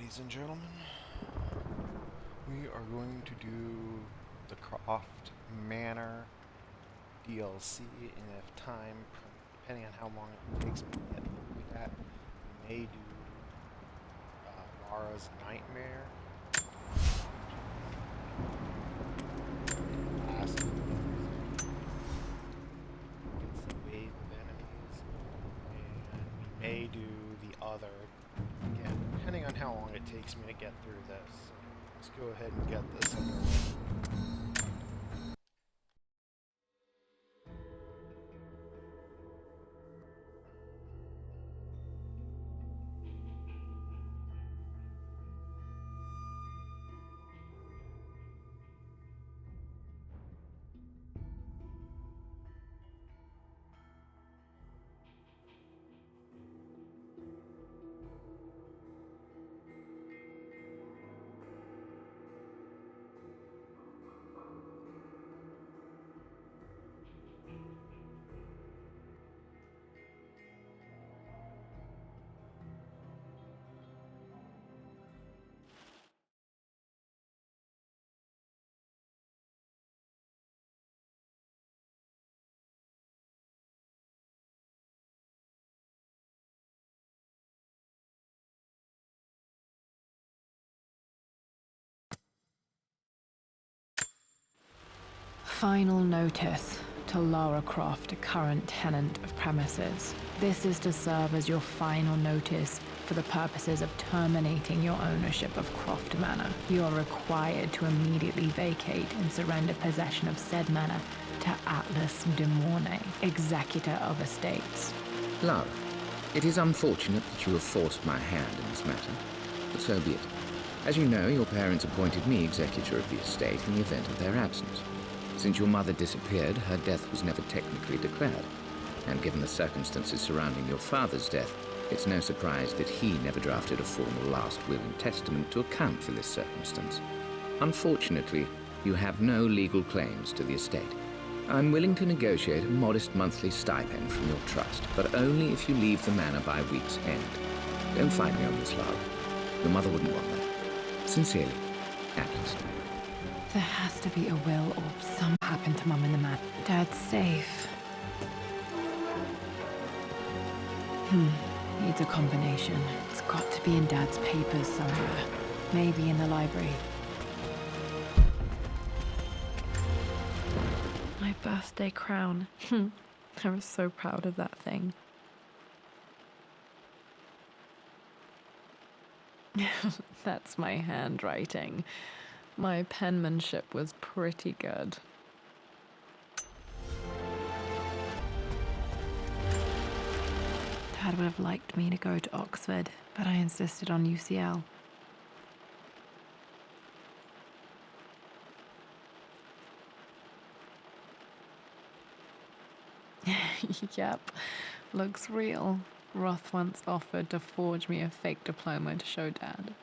Ladies and gentlemen, we are going to do the Croft Manor DLC, and if time, depending on how long it takes me to get through that, we may do LARA'S Nightmare. Last gets the wave of enemies, and we may do the other. Again, depending on how long it takes me to get through this. Let's go ahead and get this underway. Final notice to Lara Croft, a current tenant of premises. This is to serve as your final notice for the purposes of terminating your ownership of Croft Manor. You are required to immediately vacate and surrender possession of said manor to Atlas de Mornay, executor of estates. Lara, it is unfortunate that you have forced my hand in this matter, but so be it. As you know, your parents appointed me executor of the estate in the event of their absence. Since your mother disappeared, her death was never technically declared. And given the circumstances surrounding your father's death, it's no surprise that he never drafted a formal last will and testament to account for this circumstance. Unfortunately, you have no legal claims to the estate. I'm willing to negotiate a modest monthly stipend from your trust, but only if you leave the manor by week's end. Don't fight me on this, Lara. Your mother wouldn't want that. Sincerely, Atlas. There has to be a will or something happened to Mum in the manor. Dad's safe. Needs a combination. It's got to be in Dad's papers somewhere. Maybe in the library. My birthday crown. I was so proud of that thing. That's my handwriting. My penmanship was pretty good. Dad would have liked me to go to Oxford, but I insisted on UCL. Yep, looks real. Roth once offered to forge me a fake diploma to show Dad.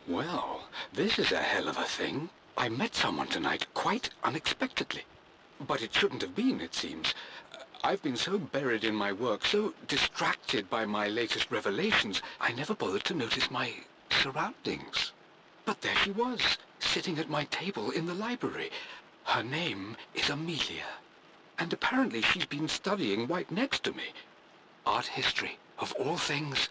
Well, this is a hell of a thing. I met someone tonight quite unexpectedly. But it shouldn't have been, it seems. I've been so buried in my work, so distracted by my latest revelations, I never bothered to notice my surroundings. But there she was, sitting at my table in the library. Her name is Amelia. And apparently she's been studying right next to me. Art history, of all things.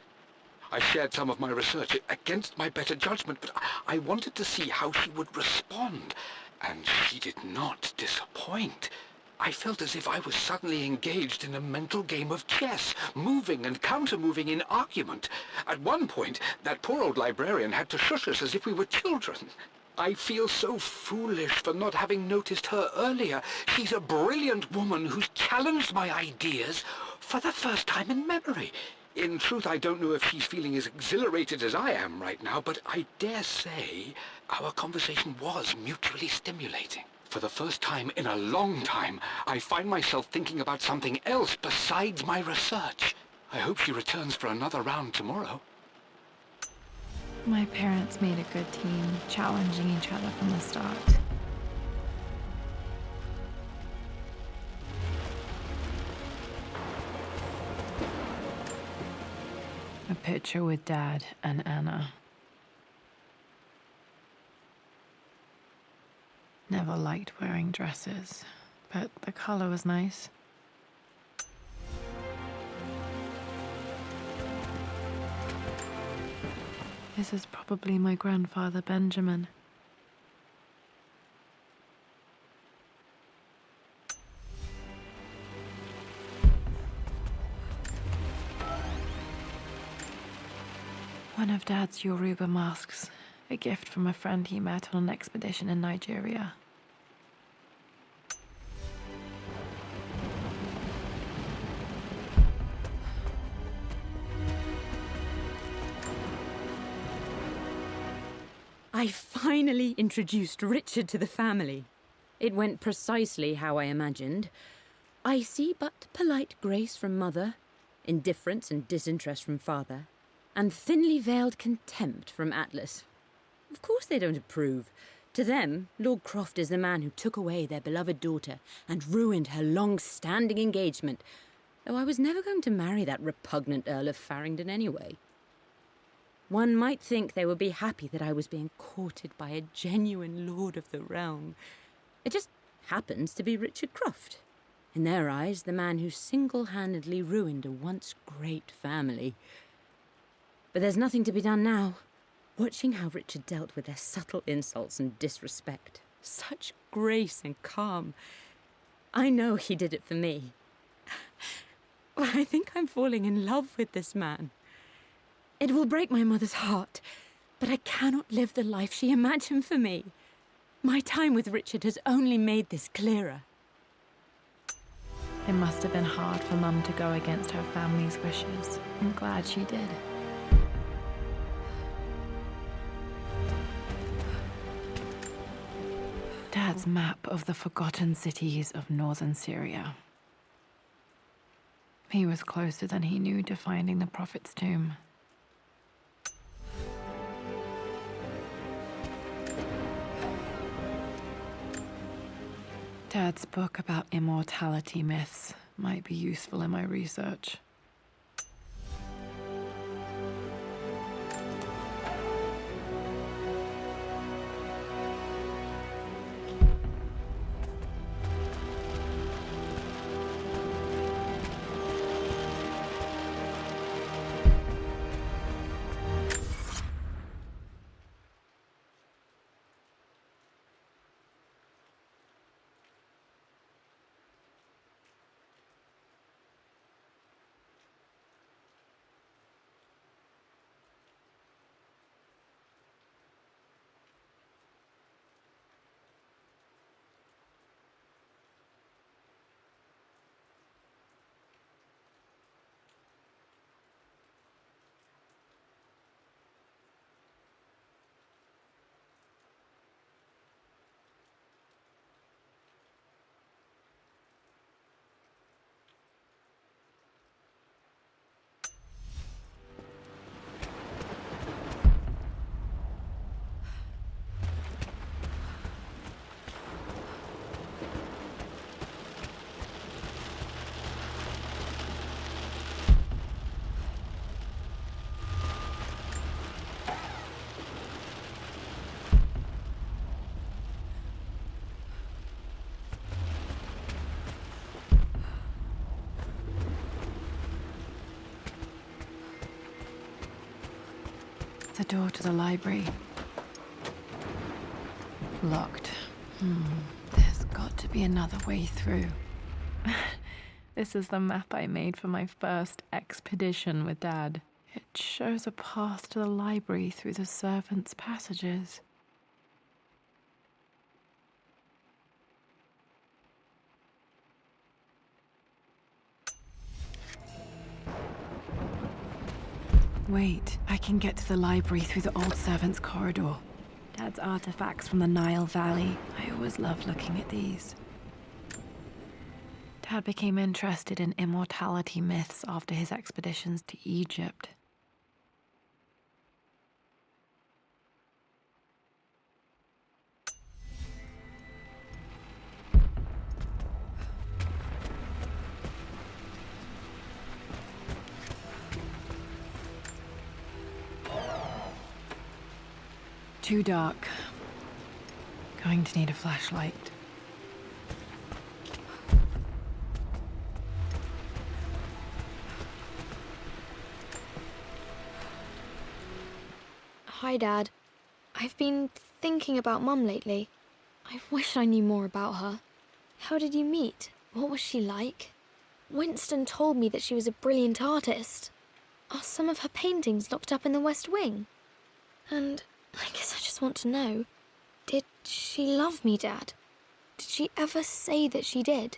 I shared some of my research against my better judgment, but I wanted to see how she would respond, and she did not disappoint. I felt as if I was suddenly engaged in a mental game of chess, moving and counter-moving in argument. At one point, that poor old librarian had to shush us as if we were children. I feel so foolish for not having noticed her earlier. She's a brilliant woman who's challenged my ideas for the first time in memory. In truth, I don't know if she's feeling as exhilarated as I am right now, but I dare say our conversation was mutually stimulating. For the first time in a long time, I find myself thinking about something else besides my research. I hope she returns for another round tomorrow. My parents made a good team, challenging each other from the start. picture with Dad and Anna. Never liked wearing dresses, but the color was nice. This is probably my grandfather Benjamin. One of Dad's Yoruba masks, a gift from a friend he met on an expedition in Nigeria. I finally introduced Richard to the family. It went precisely how I imagined. I see but polite grace from mother, indifference and disinterest from father, and thinly veiled contempt from Atlas. Of course they don't approve. To them, Lord Croft is the man who took away their beloved daughter and ruined her long-standing engagement, though I was never going to marry that repugnant Earl of Farringdon anyway. One might think they would be happy that I was being courted by a genuine lord of the realm. It just happens to be Richard Croft. In their eyes, the man who single-handedly ruined a once great family. But there's nothing to be done now. Watching how Richard dealt with their subtle insults and disrespect. Such grace and calm. I know he did it for me. I think I'm falling in love with this man. It will break my mother's heart, but I cannot live the life she imagined for me. My time with Richard has only made this clearer. It must have been hard for Mum to go against her family's wishes. I'm glad she did. Dad's map of the forgotten cities of northern Syria. He was closer than he knew to finding the Prophet's tomb. Dad's book about immortality myths might be useful in my research. The door to the library. Locked. There's got to be another way through. This is the map I made for my first expedition with Dad. It shows a path to the library through the servants' passages. Wait, I can get to the library through the old servants' corridor. Dad's artifacts from the Nile Valley. I always loved looking at these. Dad became interested in immortality myths after his expeditions to Egypt. Too dark. Going to need a flashlight. Hi, Dad. I've been thinking about Mum lately. I wish I knew more about her. How did you meet? What was she like? Winston told me that she was a brilliant artist. Are some of her paintings locked up in the West Wing? And I guess I just want to know, did she love me, Dad? Did she ever say that she did?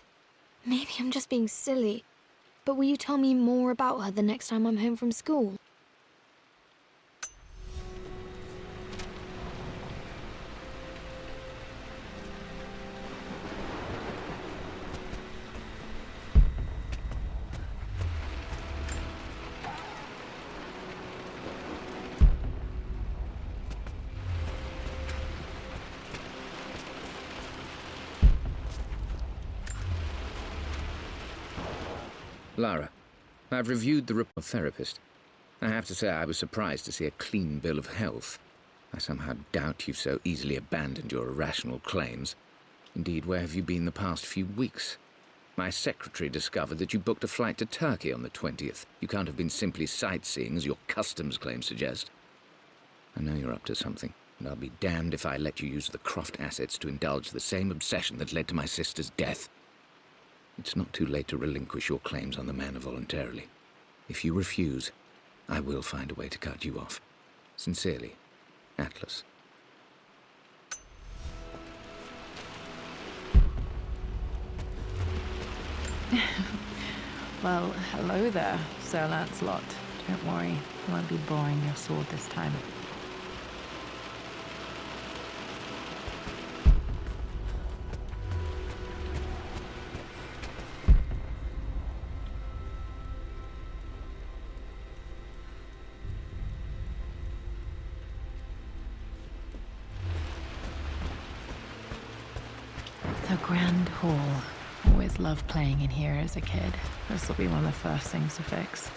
Maybe I'm just being silly, but will you tell me more about her the next time I'm home from school? Lara, I've reviewed the report of therapist. I have to say I was surprised to see a clean bill of health. I somehow doubt you've so easily abandoned your irrational claims. Indeed, where have you been the past few weeks? My secretary discovered that you booked a flight to Turkey on the 20th. You can't have been simply sightseeing, as your customs claims suggest. I know you're up to something, and I'll be damned if I let you use the Croft assets to indulge the same obsession that led to my sister's death. It's not too late to relinquish your claims on the manor voluntarily. If you refuse, I will find a way to cut you off. Sincerely, Atlas. Well, hello there, Sir Lancelot. Don't worry, I won't be borrowing your sword this time. The Grand Hall. Always loved playing in here as a kid. This will be one of the first things to fix.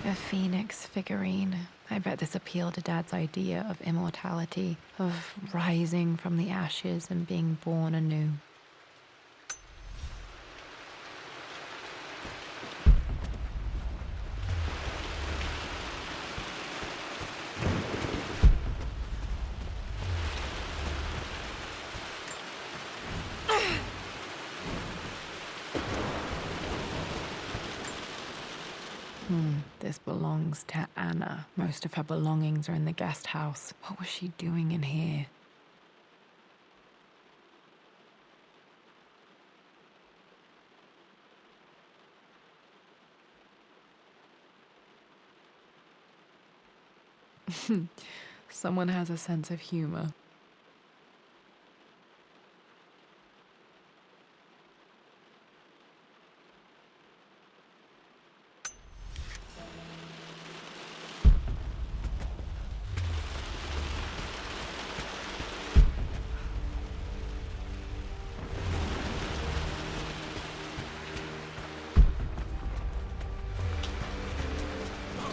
A phoenix figurine. I bet this appealed to Dad's idea of immortality, of rising from the ashes and being born anew. This belongs to Anna. Most of her belongings are in the guest house. What was she doing in here? Someone has a sense of humor.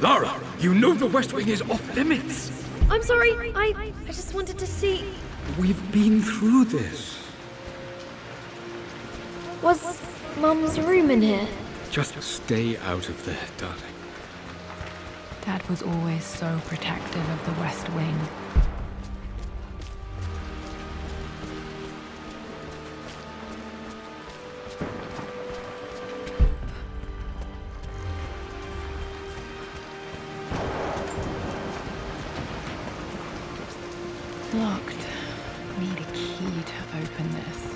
Lara, you know the West Wing is off limits. I'm sorry, I just wanted to see... We've been through this. Was Mum's room in here? Just stay out of there, darling. Dad was always so protective of the West Wing. Locked. Need a key to open this.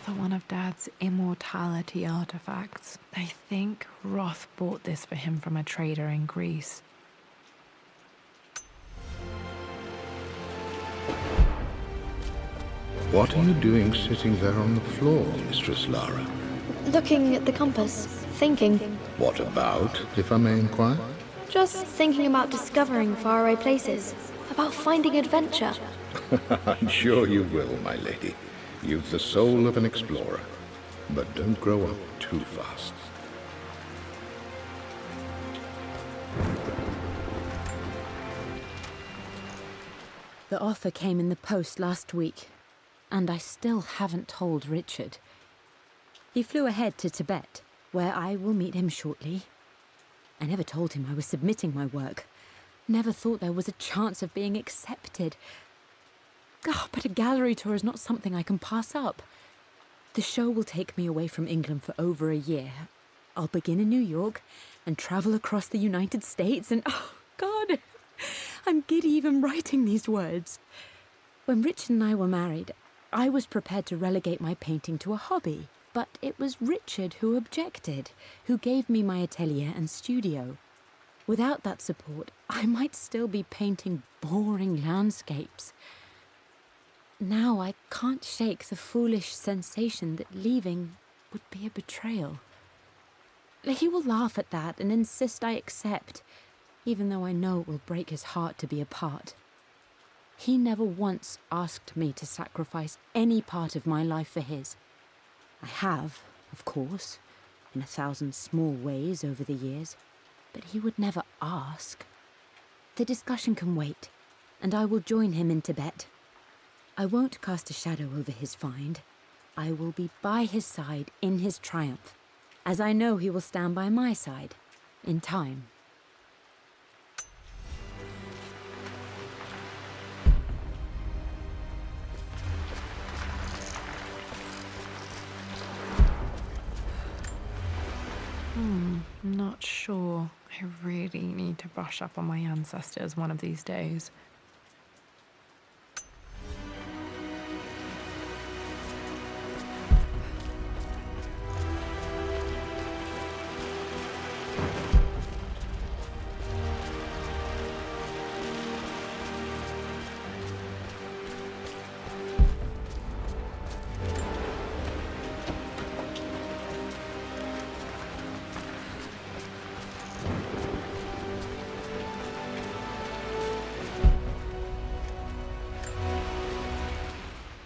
another one of Dad's immortality artifacts. I think Roth bought this for him from a trader in Greece. What are you doing sitting there on the floor, Mistress Lara? Looking at the compass, thinking. What about, if I may inquire? Just thinking about discovering faraway places, about finding adventure. I'm sure you will, my lady. You've the soul of an explorer. But don't grow up too fast. The offer came in the post last week, and I still haven't told Richard. He flew ahead to Tibet, where I will meet him shortly. I never told him I was submitting my work. Never thought there was a chance of being accepted. Oh, but a gallery tour is not something I can pass up. The show will take me away from England for over a year. I'll begin in New York and travel across the United States and, oh, God, I'm giddy even writing these words. When Richard and I were married, I was prepared to relegate my painting to a hobby. But it was Richard who objected, who gave me my atelier and studio. Without that support, I might still be painting boring landscapes. Now I can't shake the foolish sensation that leaving would be a betrayal. He will laugh at that and insist I accept, even though I know it will break his heart to be apart. He never once asked me to sacrifice any part of my life for his. I have, of course, in 1,000 small ways over the years, but he would never ask. The discussion can wait, and I will join him in Tibet. I won't cast a shadow over his find. I will be by his side in his triumph, as I know he will stand by my side, in time. I'm not sure. I really need to brush up on my ancestors one of these days.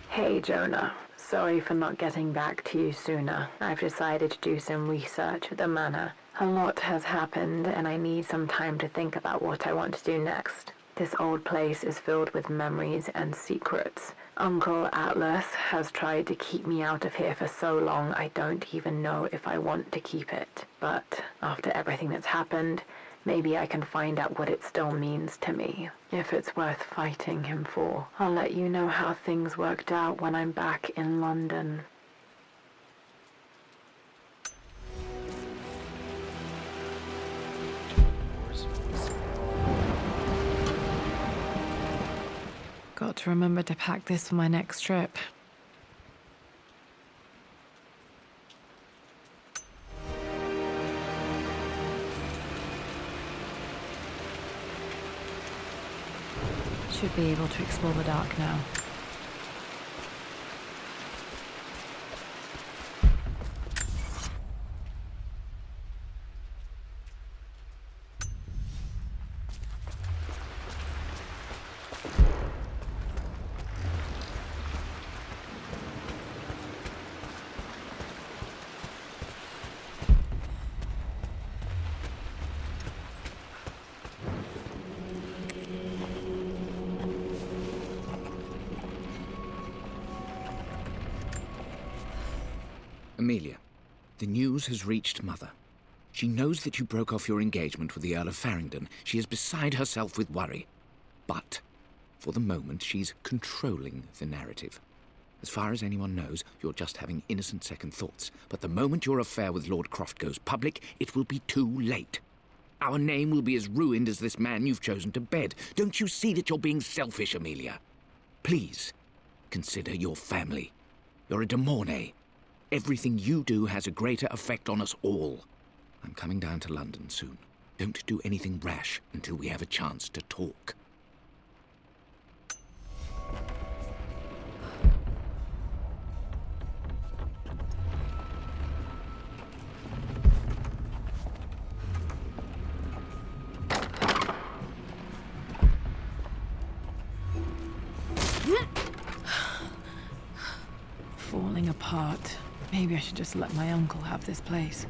Hey Jonah, sorry for not getting back to you sooner. I've decided to do some research at the manor. A lot has happened and I need some time to think about what I want to do next. This old place is filled with memories and secrets. Uncle Atlas has tried to keep me out of here for so long I don't even know if I want to keep it. But after everything that's happened, maybe I can find out what it still means to me. If it's worth fighting him for, I'll let you know how things worked out when I'm back in London. Got to remember to pack this for my next trip. Should be able to explore the dark now. Amelia, the news has reached Mother. She knows that you broke off your engagement with the Earl of Farringdon. She is beside herself with worry. But, for the moment, she's controlling the narrative. As far as anyone knows, you're just having innocent second thoughts. But the moment your affair with Lord Croft goes public, it will be too late. Our name will be as ruined as this man you've chosen to bed. Don't you see that you're being selfish, Amelia? Please, consider your family. You're a de Mornay. Everything you do has a greater effect on us all. I'm coming down to London soon. Don't do anything rash until we have a chance to talk. Falling apart. Maybe I should just let my uncle have this place.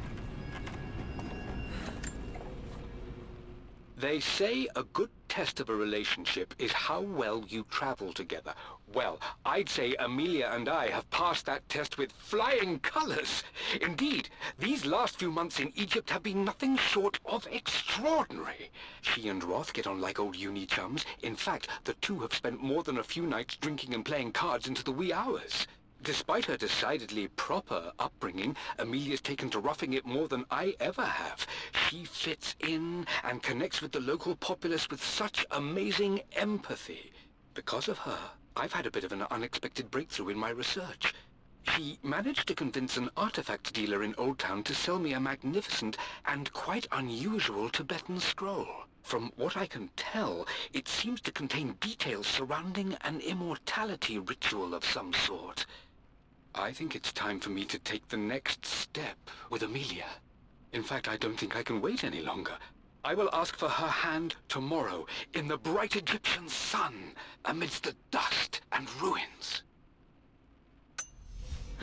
They say a good test of a relationship is how well you travel together. Well, I'd say Amelia and I have passed that test with flying colors. Indeed, these last few months in Egypt have been nothing short of extraordinary. She and Roth get on like old uni chums. In fact, the two have spent more than a few nights drinking and playing cards into the wee hours. Despite her decidedly proper upbringing, Amelia's taken to roughing it more than I ever have. She fits in and connects with the local populace with such amazing empathy. Because of her, I've had a bit of an unexpected breakthrough in my research. She managed to convince an artifact dealer in Old Town to sell me a magnificent and quite unusual Tibetan scroll. From what I can tell, it seems to contain details surrounding an immortality ritual of some sort. I think it's time for me to take the next step with Amelia. In fact, I don't think I can wait any longer. I will ask for her hand tomorrow, in the bright Egyptian sun, amidst the dust and ruins.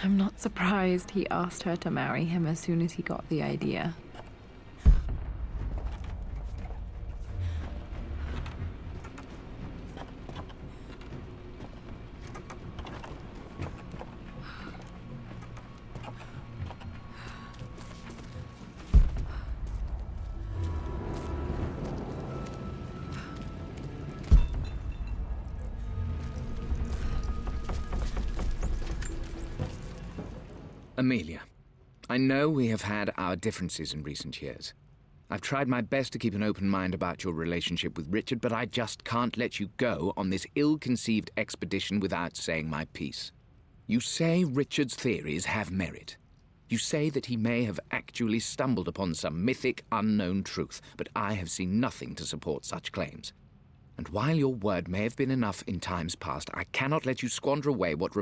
I'm not surprised he asked her to marry him as soon as he got the idea. Amelia, I know we have had our differences in recent years. I've tried my best to keep an open mind about your relationship with Richard, but I just can't let you go on this ill-conceived expedition without saying my piece. You say Richard's theories have merit. You say that he may have actually stumbled upon some mythic, unknown truth, but I have seen nothing to support such claims. And while your word may have been enough in times past, I cannot let you squander away what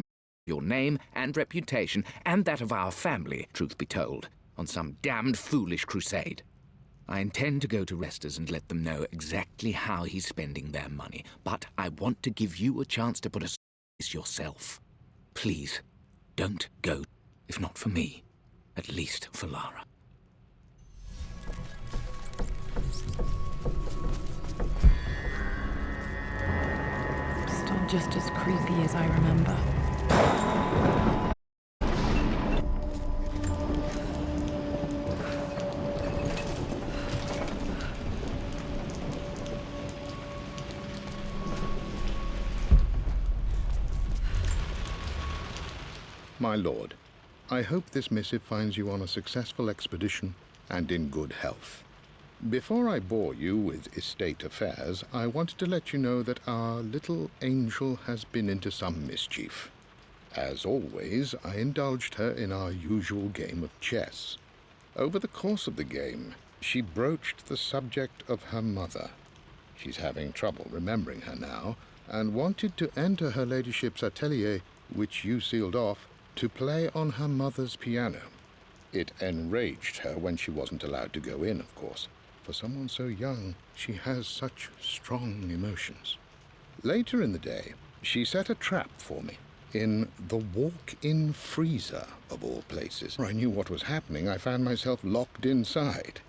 your name and reputation, and that of our family, truth be told, on some damned foolish crusade. I intend to go to Resters and let them know exactly how he's spending their money, but I want to give you a chance to put a stop yourself. Please, don't go, if not for me, at least for Lara. Still just as creepy as I remember. My lord, I hope this missive finds you on a successful expedition and in good health. Before I bore you with estate affairs, I wanted to let you know that our little angel has been into some mischief. As always, I indulged her in our usual game of chess. Over the course of the game, she broached the subject of her mother. She's having trouble remembering her now, and wanted to enter her ladyship's atelier, which you sealed off, to play on her mother's piano. It enraged her when she wasn't allowed to go in, of course. For someone so young, she has such strong emotions. Later in the day, she set a trap for me in the walk-in freezer, of all places. I knew what was happening. I found myself locked inside.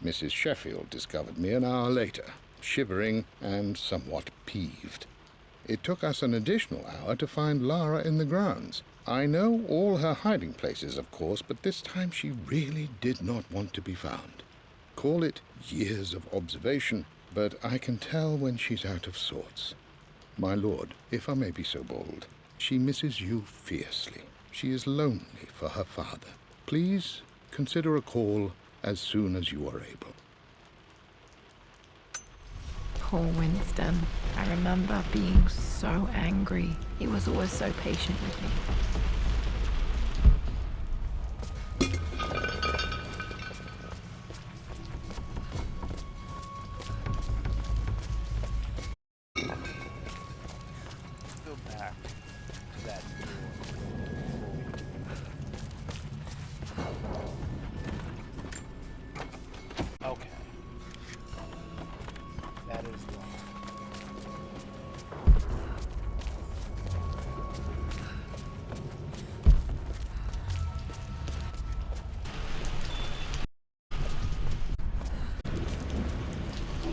Mrs. Sheffield discovered me an hour later, shivering and somewhat peeved. It took us an additional hour to find Lara in the grounds. I know all her hiding places, of course, but this time she really did not want to be found. Call it years of observation, but I can tell when she's out of sorts. My lord, if I may be so bold, she misses you fiercely. She is lonely for her father. Please consider a call as soon as you are able. Poor Winston. I remember being so angry. He was always so patient with me. back to that door. Okay. That is locked.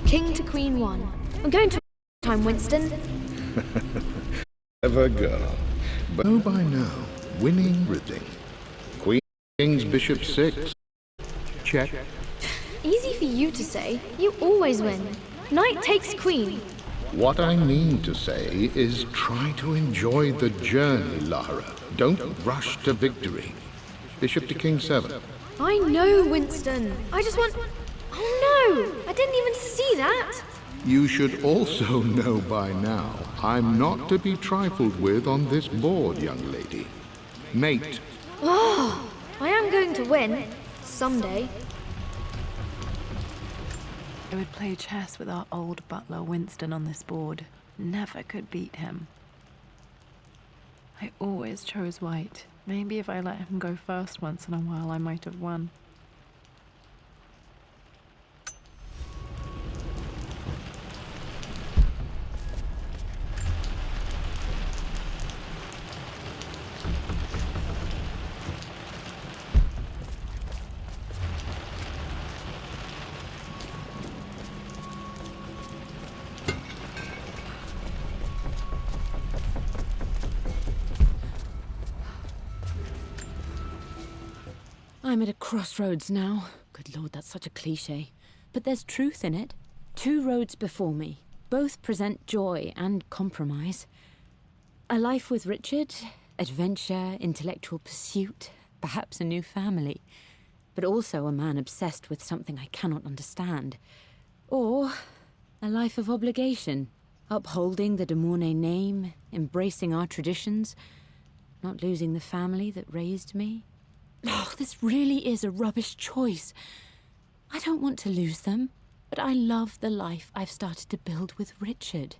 King to Queen 1. I'm going to time, Winston. Clever girl. But know by now, winning everything. Queen, King's Bishop 6. Check. Easy for you to say. You always win. Knight takes Queen. What I mean to say is try to enjoy the journey, Lara. Don't rush to victory. Bishop to King 7. I know, Winston. I just want... Oh no! I didn't even see that! You should also know by now, I'm not to be trifled with on this board, young lady. Mate. Oh, I am going to win. Someday. I would play chess with our old butler Winston on this board. Never could beat him. I always chose white. Maybe if I let him go first once in a while, I might have won. I'm at a crossroads now. Good Lord, that's such a cliche. But there's truth in it. 2 roads before me. Both present joy and compromise. A life with Richard, adventure, intellectual pursuit, perhaps a new family. But also a man obsessed with something I cannot understand. Or a life of obligation, upholding the de Mornay name, embracing our traditions, not losing the family that raised me. Oh, this really is a rubbish choice. I don't want to lose them, but I love the life I've started to build with Richard.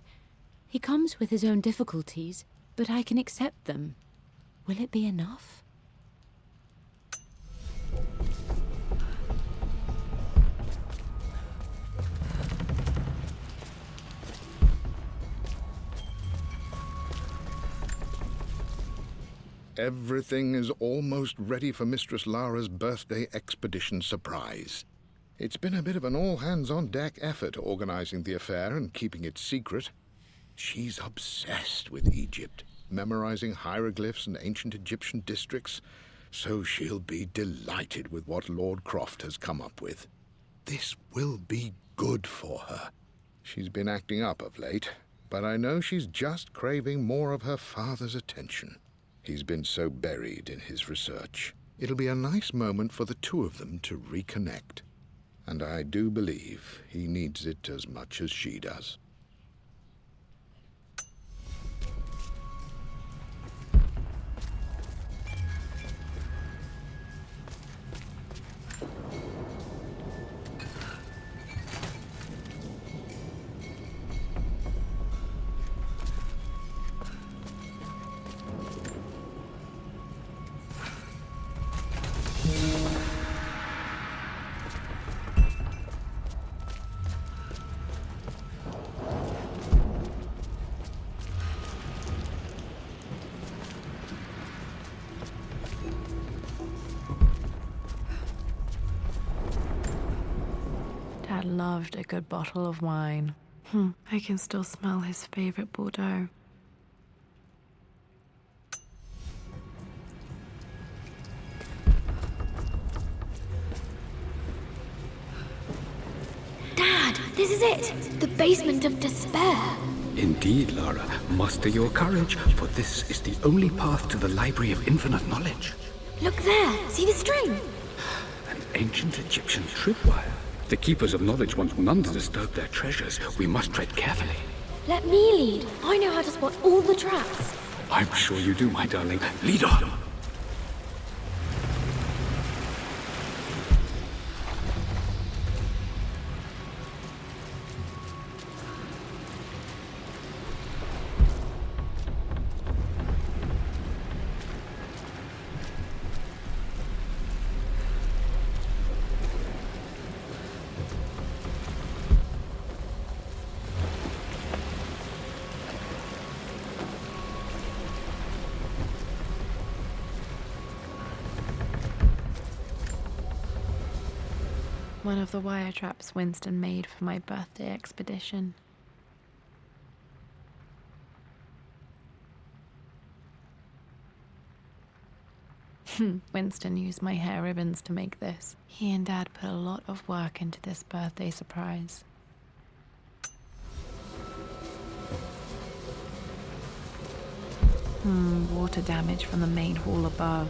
He comes with his own difficulties, but I can accept them. Will it be enough? Everything is almost ready for Mistress Lara's birthday expedition surprise. It's been a bit of an all-hands-on-deck effort organizing the affair and keeping it secret. She's obsessed with Egypt, memorizing hieroglyphs and ancient Egyptian districts, so she'll be delighted with what Lord Croft has come up with. This will be good for her. She's been acting up of late, but I know she's just craving more of her father's attention. He's been so buried in his research. It'll be a nice moment for the two of them to reconnect. And I do believe he needs it as much as she does. Dad loved a good bottle of wine. I can still smell his favorite Bordeaux. Dad, this is it! The basement of despair. Indeed, Lara. Muster your courage, for this is the only path to the Library of Infinite Knowledge. Look there! See the string? An ancient Egyptian tripwire. The Keepers of Knowledge want none to disturb their treasures. We must tread carefully. Let me lead. I know how to spot all the traps. I'm sure you do, my darling. Lead on! One of the wire traps Winston made for my birthday expedition. Winston used my hair ribbons to make this. He and Dad put a lot of work into this birthday surprise. Water damage from the main hall above.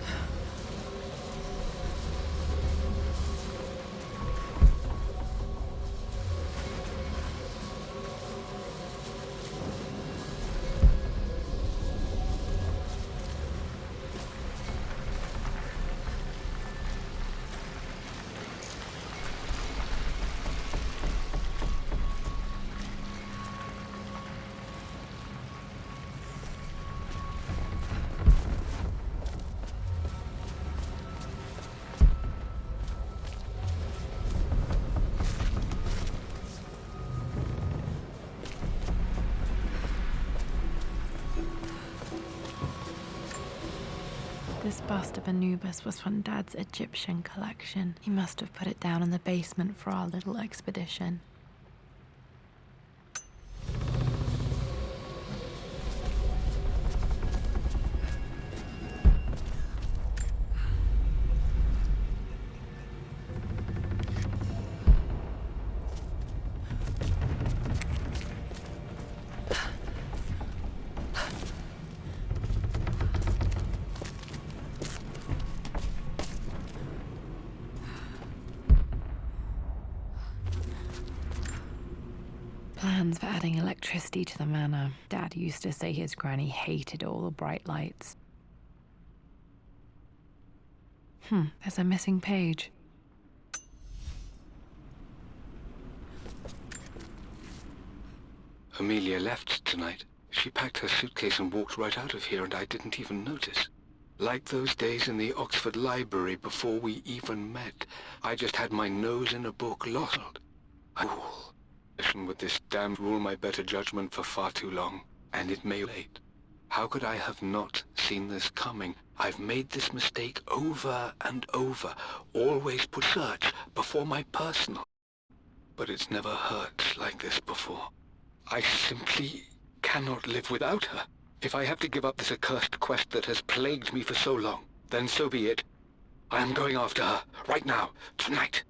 This bust of Anubis was from Dad's Egyptian collection. He must have put it down in the basement for our little expedition. Plans for adding electricity to the manor. Dad used to say his granny hated all the bright lights. There's a missing page. Amelia left tonight. She packed her suitcase and walked right out of here, and I didn't even notice. Like those days in the Oxford Library before we even met. I just had my nose in a book, lost. Fool. With this damned rule my better judgment for far too long, and it may late. How could I have not seen this coming? I've made this mistake over and over, always put search before my personal. But it's never hurt like this before. I simply cannot live without her. If I have to give up this accursed quest that has plagued me for so long, then so be it. I am going after her, right now, tonight.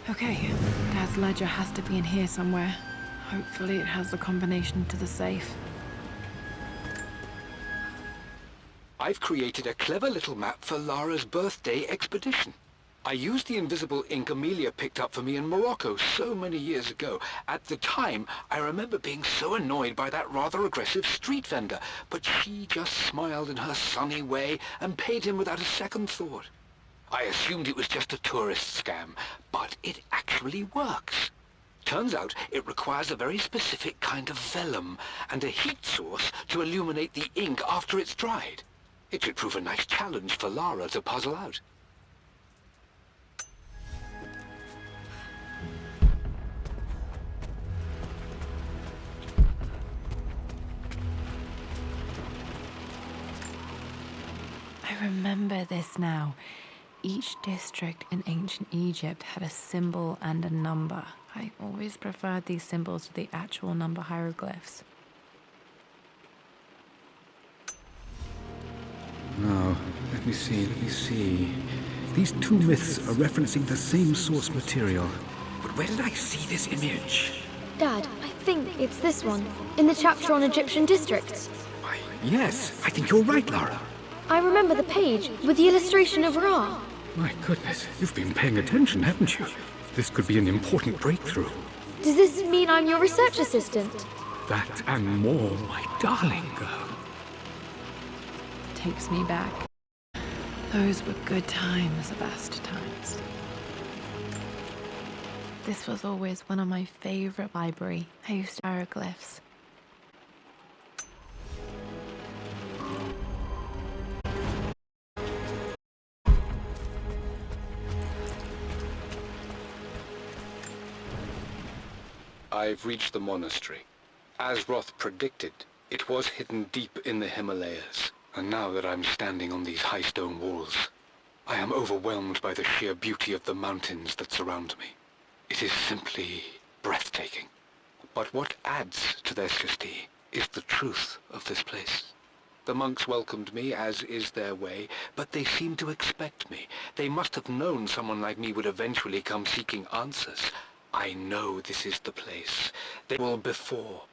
Okay, Dad's ledger has to be in here somewhere. Hopefully it has the combination to the safe. I've created a clever little map for Lara's birthday expedition. I used the invisible ink Amelia picked up for me in Morocco so many years ago. At the time, I remember being so annoyed by that rather aggressive street vendor, but she just smiled in her sunny way and paid him without a second thought. I assumed it was just a tourist scam, but it actually works. Turns out it requires a very specific kind of vellum and a heat source to illuminate the ink after it's dried. It should prove a nice challenge for Lara to puzzle out. I remember this now. Each district in ancient Egypt had a symbol and a number. I always preferred these symbols to the actual number hieroglyphs. Now, let me see. These two myths are referencing the same source material. But where did I see this image? Dad, I think it's this one, in the chapter on Egyptian districts. Why, yes, I think you're right, Lara. I remember the page with the illustration of Ra. My goodness, you've been paying attention, haven't you? This could be an important breakthrough. Does this mean I'm your research assistant? That and more, my darling girl. Takes me back. Those were good times, the best times. This was always one of my favorite library. I used to hieroglyphs. I've reached the monastery. As Roth predicted, it was hidden deep in the Himalayas. And now that I'm standing on these high stone walls, I am overwhelmed by the sheer beauty of the mountains that surround me. It is simply breathtaking. But what adds to their majesty is the truth of this place. The monks welcomed me, as is their way, but they seemed to expect me. They must have known someone like me would eventually come seeking answers. I know this is the place. They were before.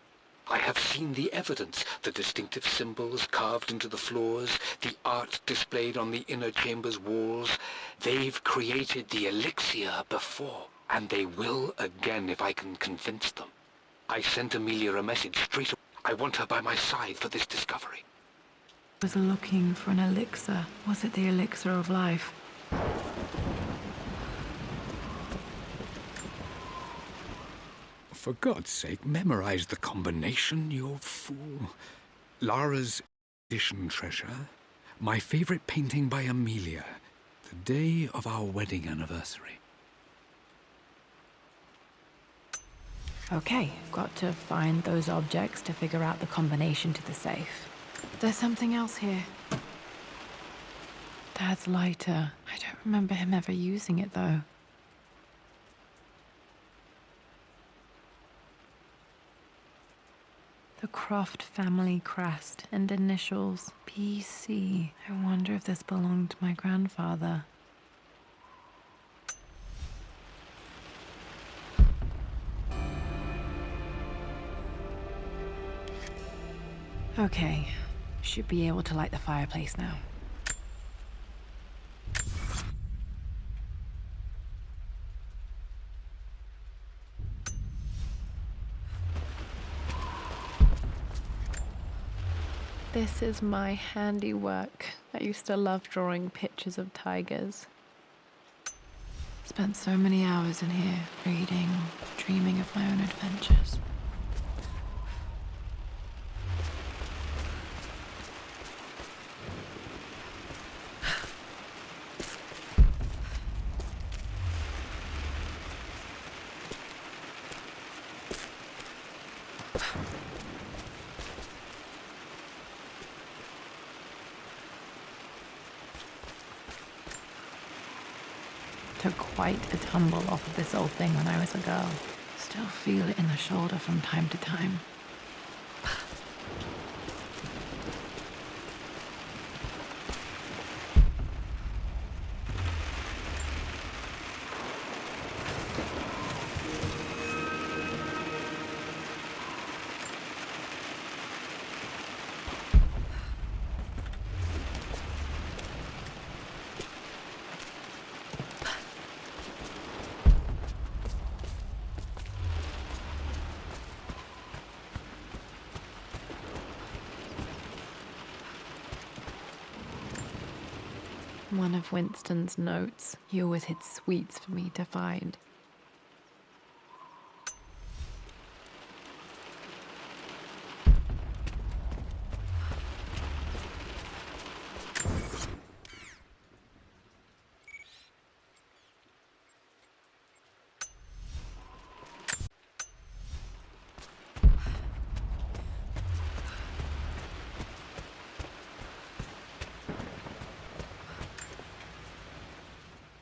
I have seen the evidence, the distinctive symbols carved into the floors, the art displayed on the inner chamber's walls. They've created the elixir before, and they will again if I can convince them. I sent Amelia a message straight away. I want her by my side for this discovery. I was looking for an elixir. Was it the elixir of life? For God's sake, memorize the combination, you fool. LARA'S edition treasure. My favorite painting by Amelia. The day of our wedding anniversary. Okay, got to find those objects to figure out the combination to the safe. There's something else here. Dad's lighter. I don't remember him ever using it, though. The Croft family crest and initials PC. I wonder if this belonged to my grandfather. Okay, should be able to light the fireplace now. This is my handiwork. I used to love drawing pictures of tigers. Spent so many hours in here, reading, dreaming of my own adventures. Took quite a tumble off of this old thing when I was a girl. Still feel it in the shoulder from time to time. One of Winston's notes. He always hid sweets for me to find.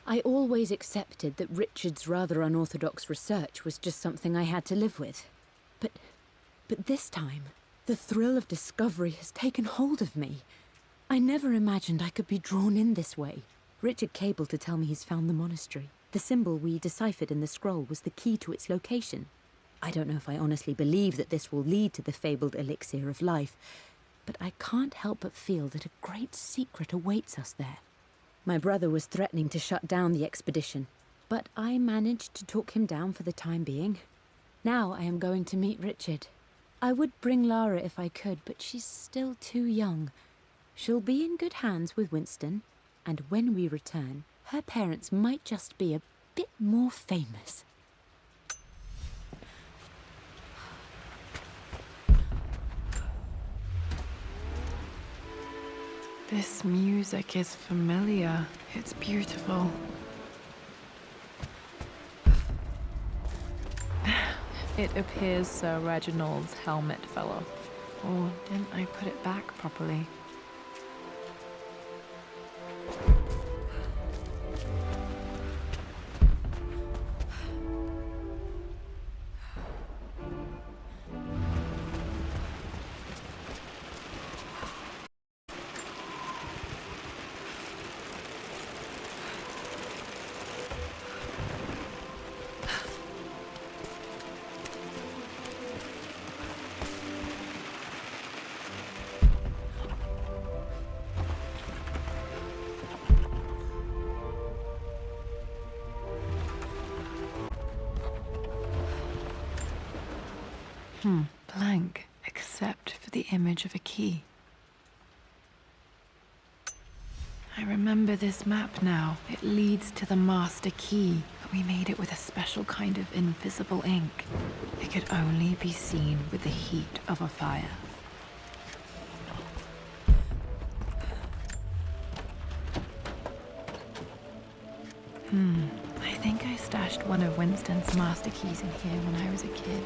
I always accepted that Richard's rather unorthodox research was just something I had to live with. But this time, the thrill of discovery has taken hold of me. I never imagined I could be drawn in this way. Richard cabled to tell me he's found the monastery. The symbol we deciphered in the scroll was the key to its location. I don't know if I honestly believe that this will lead to the fabled elixir of life, but I can't help but feel that a great secret awaits us there. My brother was threatening to shut down the expedition, but I managed to talk him down for the time being. Now I am going to meet Richard. I would bring Lara if I could, but she's still too young. She'll be in good hands with Winston, and when we return, her parents might just be a bit more famous. This music is familiar. It's beautiful. It appears Sir Reginald's helmet fell off. Or didn't I put it back properly? Blank, except for the image of a key. I remember this map now. It leads to the master key, but we made it with a special kind of invisible ink. It could only be seen with the heat of a fire. I think I stashed one of Winston's master keys in here when I was a kid.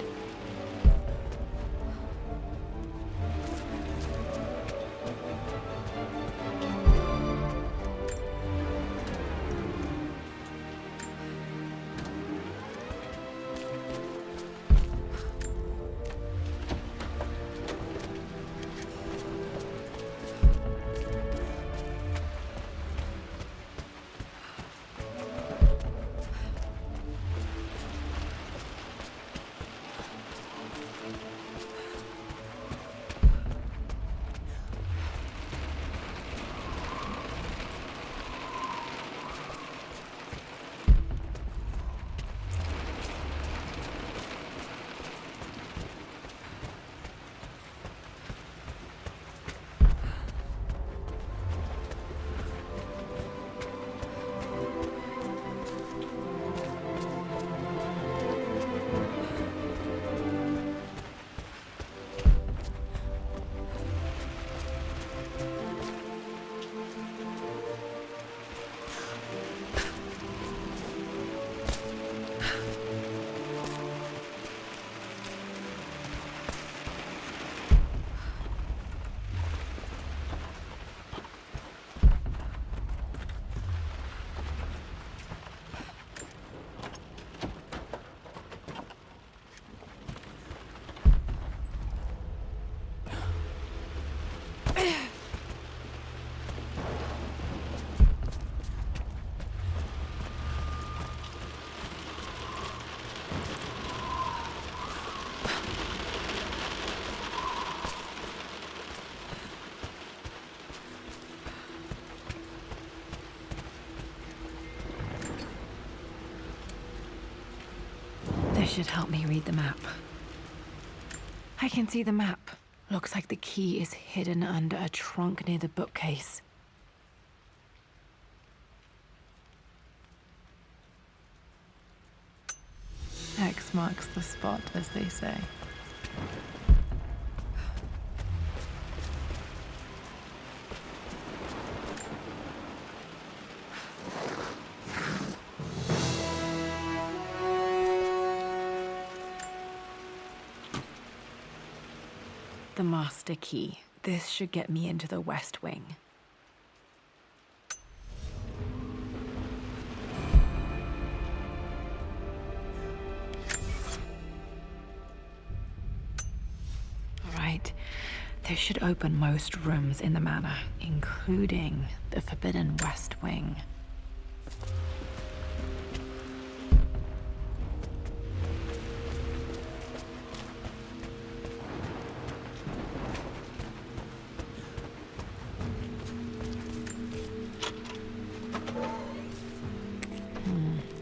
This should help me read the map. I can see the map. Looks like the key is hidden under a trunk near the bookcase. X marks the spot, as they say. The master key. This should get me into the West Wing. Right. This should open most rooms in the manor, including the Forbidden West Wing.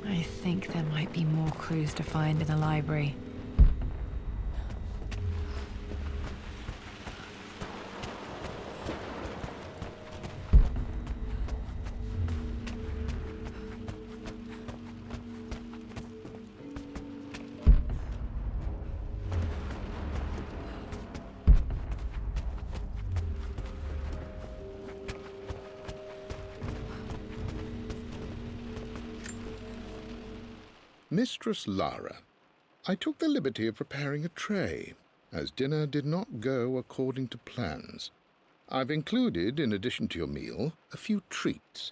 I think there might be more clues to find in the library. Mistress Lara, I took the liberty of preparing a tray, as dinner did not go according to plans. I've included, in addition to your meal, a few treats.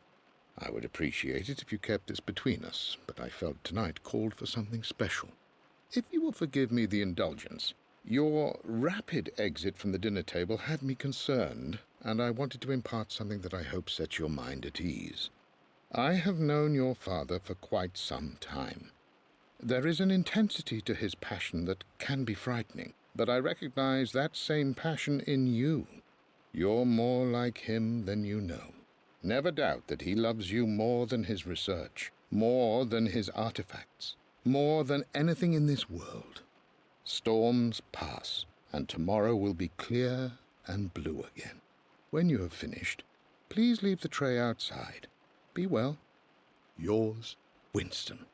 I would appreciate it if you kept this between us, but I felt tonight called for something special. If you will forgive me the indulgence, your rapid exit from the dinner table had me concerned, and I wanted to impart something that I hope sets your mind at ease. I have known your father for quite some time. There is an intensity to his passion that can be frightening, but I recognize that same passion in you. You're more like him than you know. Never doubt that he loves you more than his research, more than his artifacts, more than anything in this world. Storms pass, and tomorrow will be clear and blue again. When you have finished, please leave the tray outside. Be well. Yours, Winston.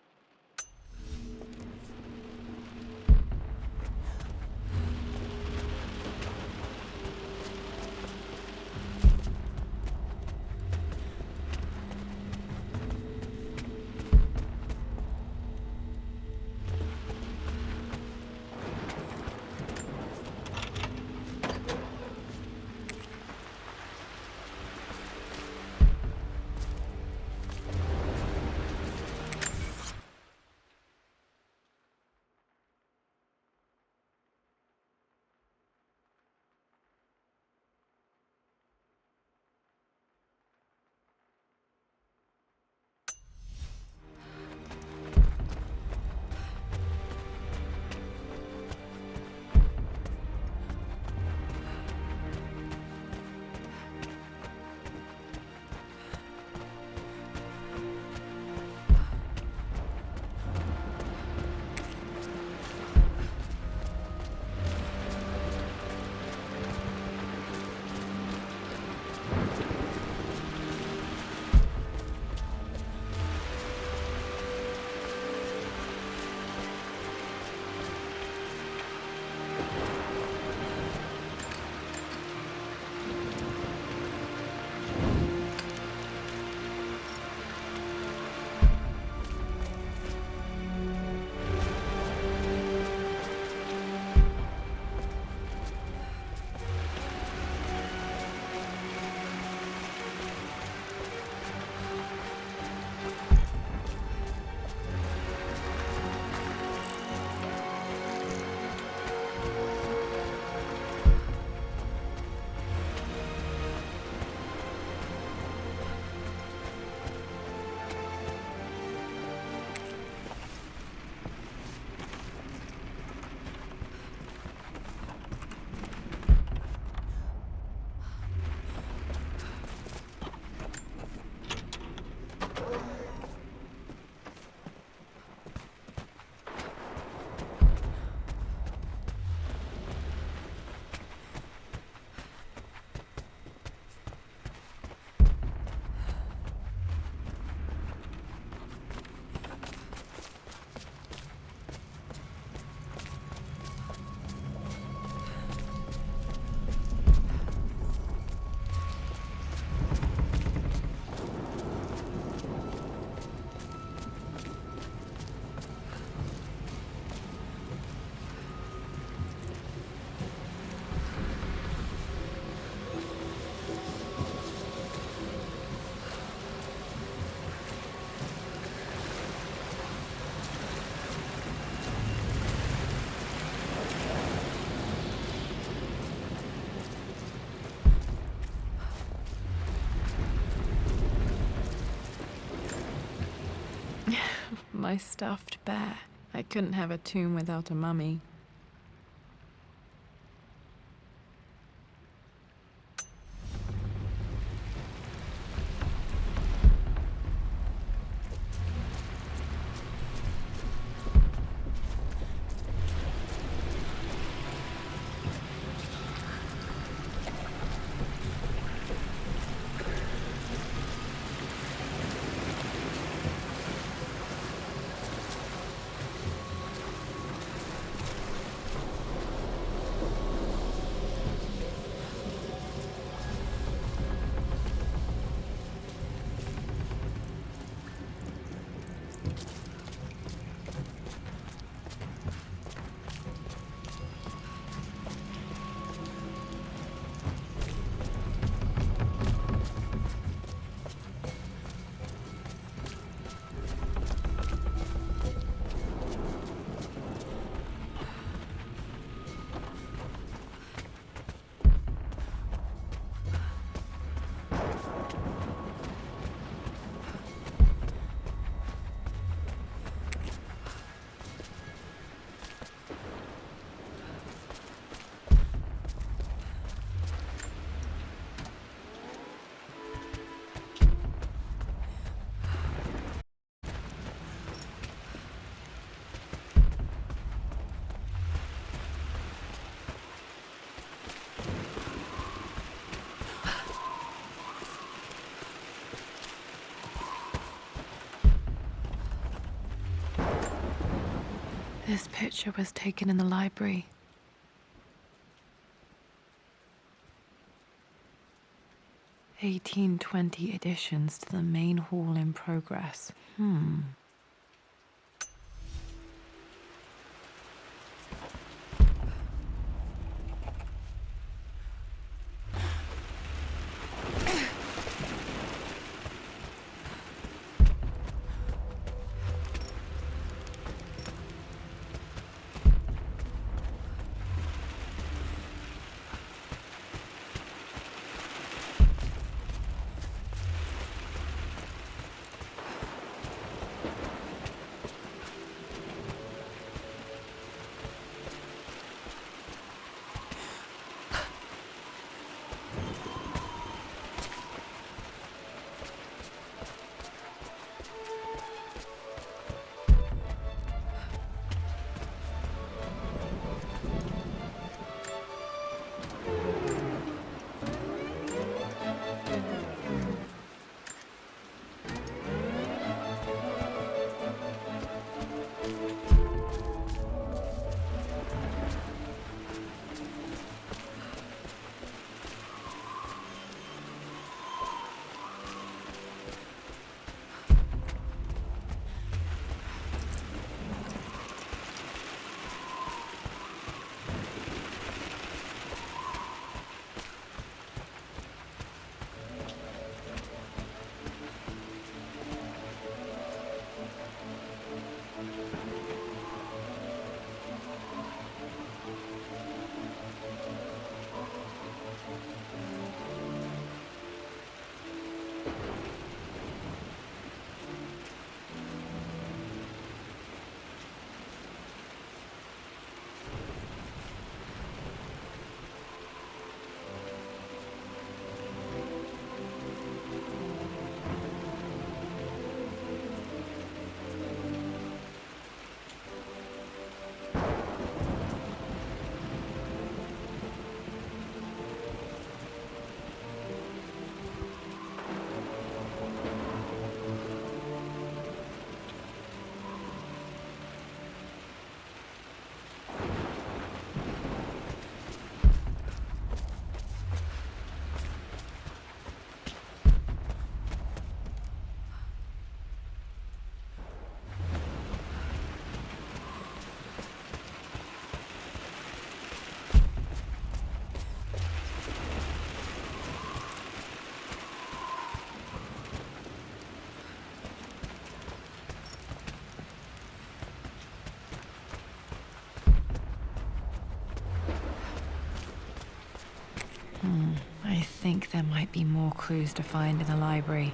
My stuffed bear. I couldn't have a tomb without a mummy. This picture was taken in the library. 1820 additions to the main hall in progress. I think there might be more clues to find in the library.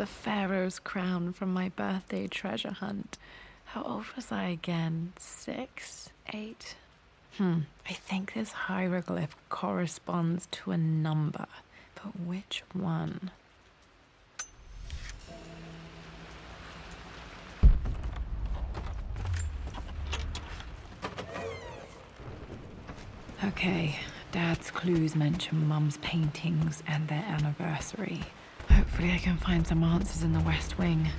the Pharaoh's crown from my birthday treasure hunt. How old was I again? 6? 8? I think this hieroglyph corresponds to a number, but which one? Okay, Dad's clues mention Mum's paintings and their anniversary. Hopefully I can find some answers in the West Wing.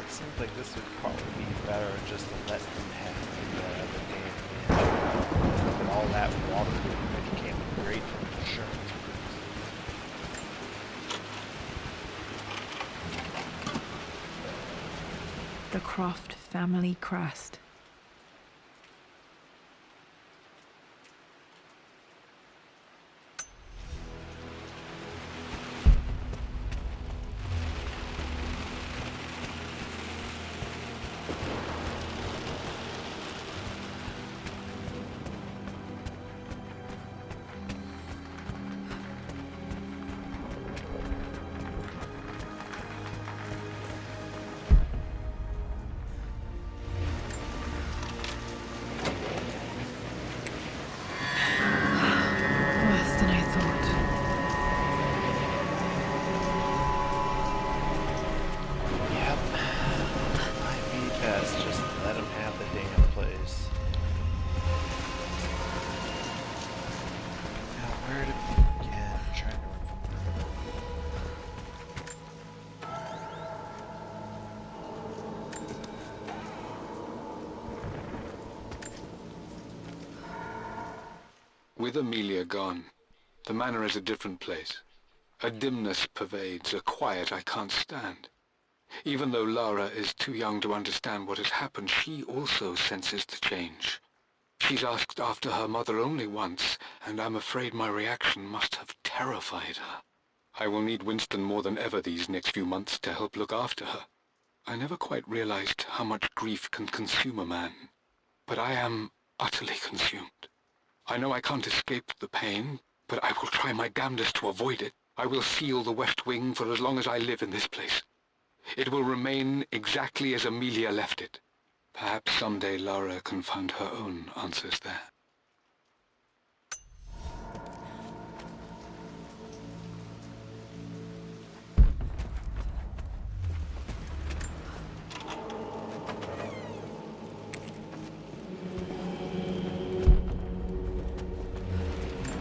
Seems like this would probably be better just to let him have the game in. Look at all that water that came great from insurance. The Croft family crest. With Amelia gone, the manor is a different place. A dimness pervades, a quiet I can't stand. Even though Lara is too young to understand what has happened, she also senses the change. She's asked after her mother only once, and I'm afraid my reaction must have terrified her. I will need Winston more than ever these next few months to help look after her. I never quite realized how much grief can consume a man, but I am utterly consumed. I know I can't escape the pain, but I will try my damnedest to avoid it. I will seal the West Wing for as long as I live in this place. It will remain exactly as Amelia left it. Perhaps someday Lara can find her own answers there.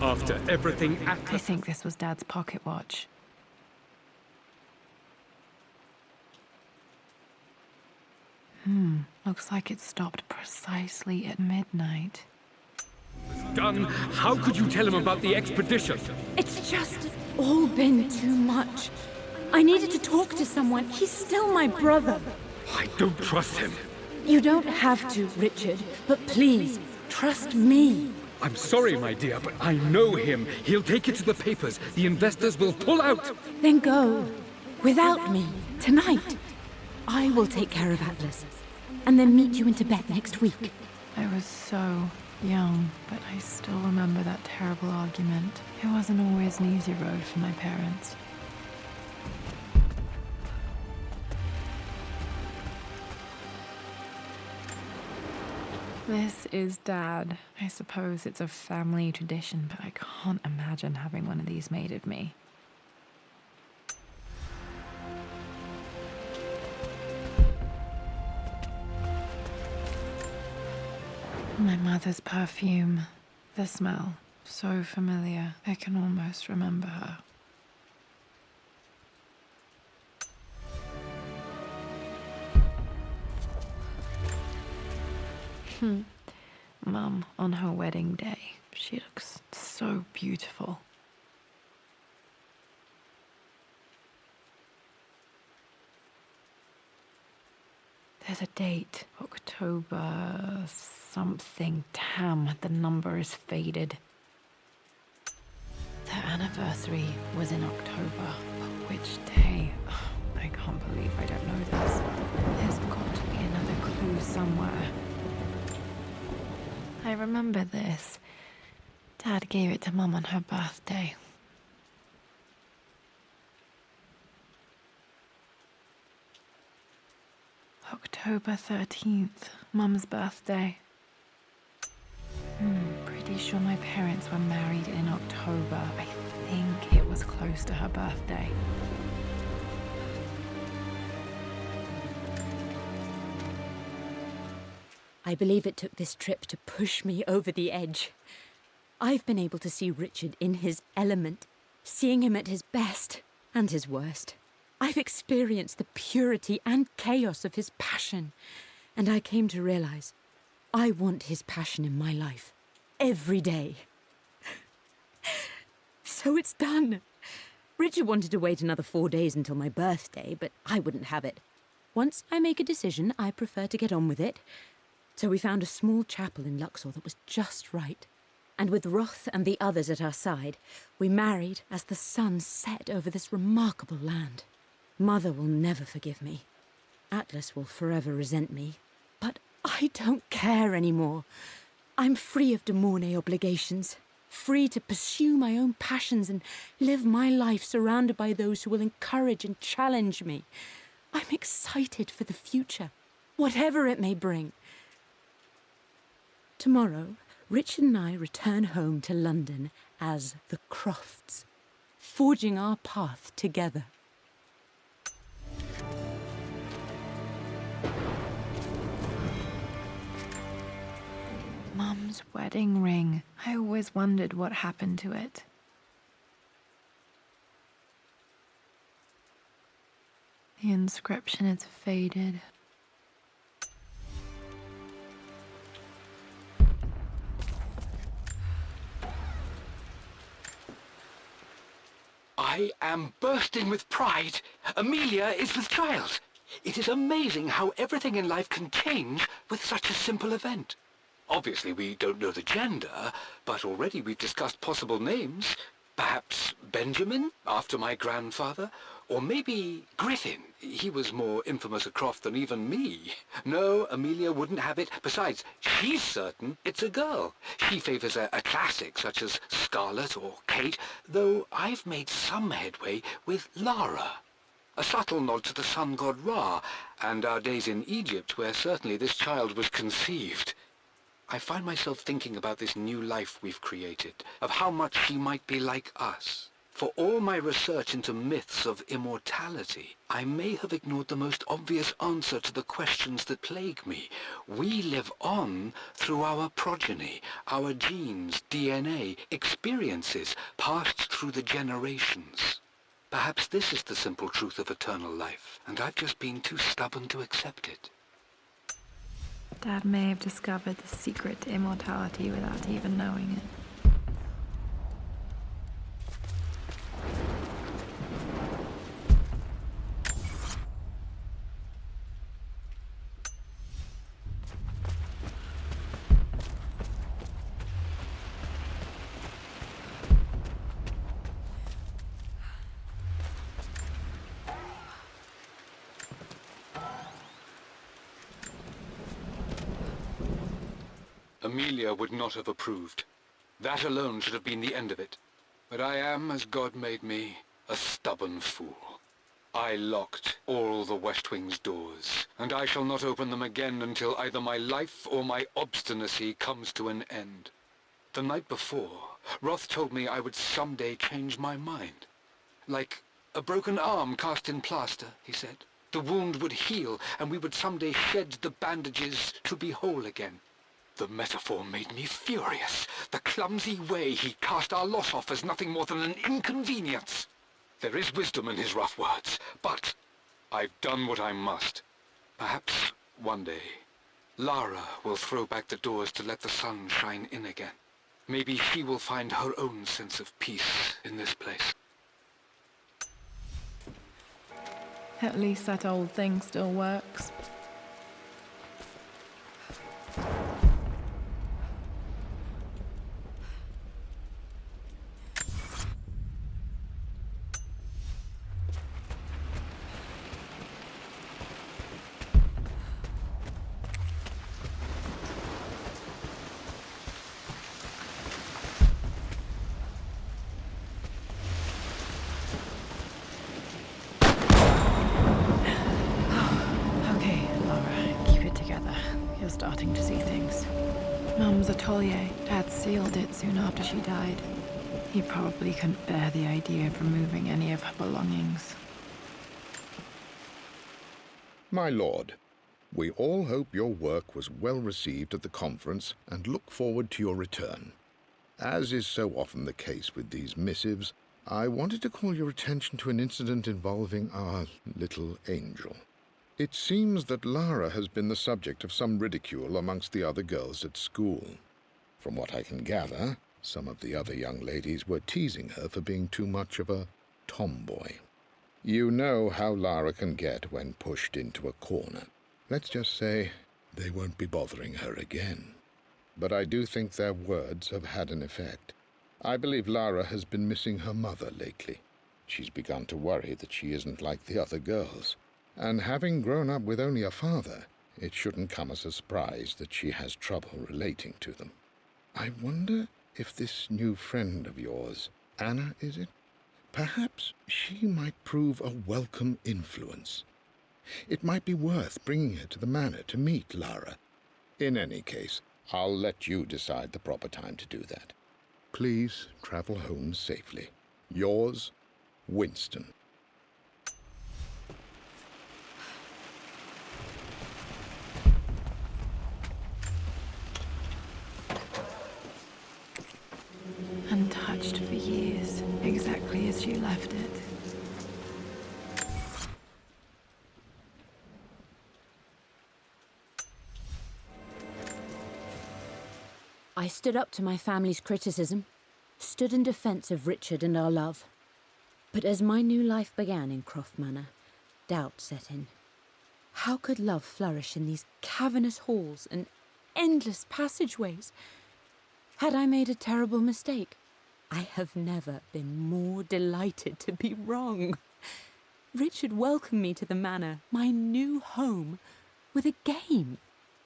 After everything I think this was Dad's pocket watch. Looks like it stopped precisely at midnight. done, how could you tell him about the expedition? It's just all been too much. I needed to talk to someone. He's still my brother. I don't trust him. You don't have to, Richard, but please, trust me. I'm sorry, my dear, but I know him. He'll take it to the papers. The investors will pull out. Then go. Without me. Tonight. I will take care of Atlas. And then meet you in Tibet next week. I was so young, but I still remember that terrible argument. It wasn't always an easy road for my parents. This is Dad. I suppose it's a family tradition, but I can't imagine having one of these made of me. My mother's perfume. The smell. So familiar. I can almost remember her. Mum, on her wedding day, she looks so beautiful. There's a date. October something. Damn, the number is faded. Their anniversary was in October. But which day? I can't believe I don't know this. There's got to be another clue somewhere. I remember this. Dad gave it to Mum on her birthday. October 13th, Mum's birthday. Pretty sure my parents were married in October. I think it was close to her birthday. I believe it took this trip to push me over the edge. I've been able to see Richard in his element, seeing him at his best and his worst. I've experienced the purity and chaos of his passion, and I came to realize I want his passion in my life every day. So it's done. Richard wanted to wait another 4 days until my birthday, but I wouldn't have it. Once I make a decision, I prefer to get on with it. So we found a small chapel in Luxor that was just right. And with Roth and the others at our side, we married as the sun set over this remarkable land. Mother will never forgive me. Atlas will forever resent me. But I don't care anymore. I'm free of de Mornay obligations, free to pursue my own passions and live my life surrounded by those who will encourage and challenge me. I'm excited for the future, whatever it may bring. Tomorrow, Richard and I return home to London as the Crofts, forging our path together. Mum's wedding ring. I always wondered what happened to it. The inscription is faded. I am bursting with pride. Amelia is with child. It is amazing how everything in life can change with such a simple event. Obviously, we don't know the gender, but already we've discussed possible names. Perhaps Benjamin, after my grandfather, or maybe Griffin. He was more infamous at Croft than even me. No, Amelia wouldn't have it. Besides, she's certain it's a girl. She favours a classic such as Scarlet or Kate, though I've made some headway with Lara. A subtle nod to the sun god Ra, and our days in Egypt, where certainly this child was conceived. I find myself thinking about this new life we've created, of how much she might be like us. For all my research into myths of immortality, I may have ignored the most obvious answer to the questions that plague me. We live on through our progeny, our genes, DNA, experiences passed through the generations. Perhaps this is the simple truth of eternal life, and I've just been too stubborn to accept it. Dad may have discovered the secret to immortality without even knowing it. Amelia would not have approved. That alone should have been the end of it. But I am, as God made me, a stubborn fool. I locked all the West Wing's doors, and I shall not open them again until either my life or my obstinacy comes to an end. The night before, Roth told me I would someday change my mind. Like a broken arm cast in plaster, he said. The wound would heal, and we would someday shed the bandages to be whole again. The metaphor made me furious. The clumsy way he cast our loss off as nothing more than an inconvenience. There is wisdom in his rough words, but I've done what I must. Perhaps one day, Lara will throw back the doors to let the sun shine in again. Maybe she will find her own sense of peace in this place. At least that old thing still works. Atelier had sealed it soon after she died. He probably couldn't bear the idea of removing any of her belongings. My lord, we all hope your work was well received at the conference and look forward to your return. As is so often the case with these missives, I wanted to call your attention to an incident involving our little angel. It seems that Lara has been the subject of some ridicule amongst the other girls at school. From what I can gather, some of the other young ladies were teasing her for being too much of a tomboy. You know how Lara can get when pushed into a corner. Let's just say they won't be bothering her again. But I do think their words have had an effect. I believe Lara has been missing her mother lately. She's begun to worry that she isn't like the other girls. And having grown up with only a father, it shouldn't come as a surprise that she has trouble relating to them. I wonder if this new friend of yours, Anna, is it? Perhaps she might prove a welcome influence. It might be worth bringing her to the manor to meet Lara. In any case, I'll let you decide the proper time to do that. Please travel home safely. Yours, Winston. Untouched for years, exactly as you left it. I stood up to my family's criticism, stood in defense of Richard and our love. But as my new life began in Croft Manor, doubt set in. How could love flourish in these cavernous halls and endless passageways? Had I made a terrible mistake? I have never been more delighted to be wrong. Richard welcomed me to the manor, my new home, with a game.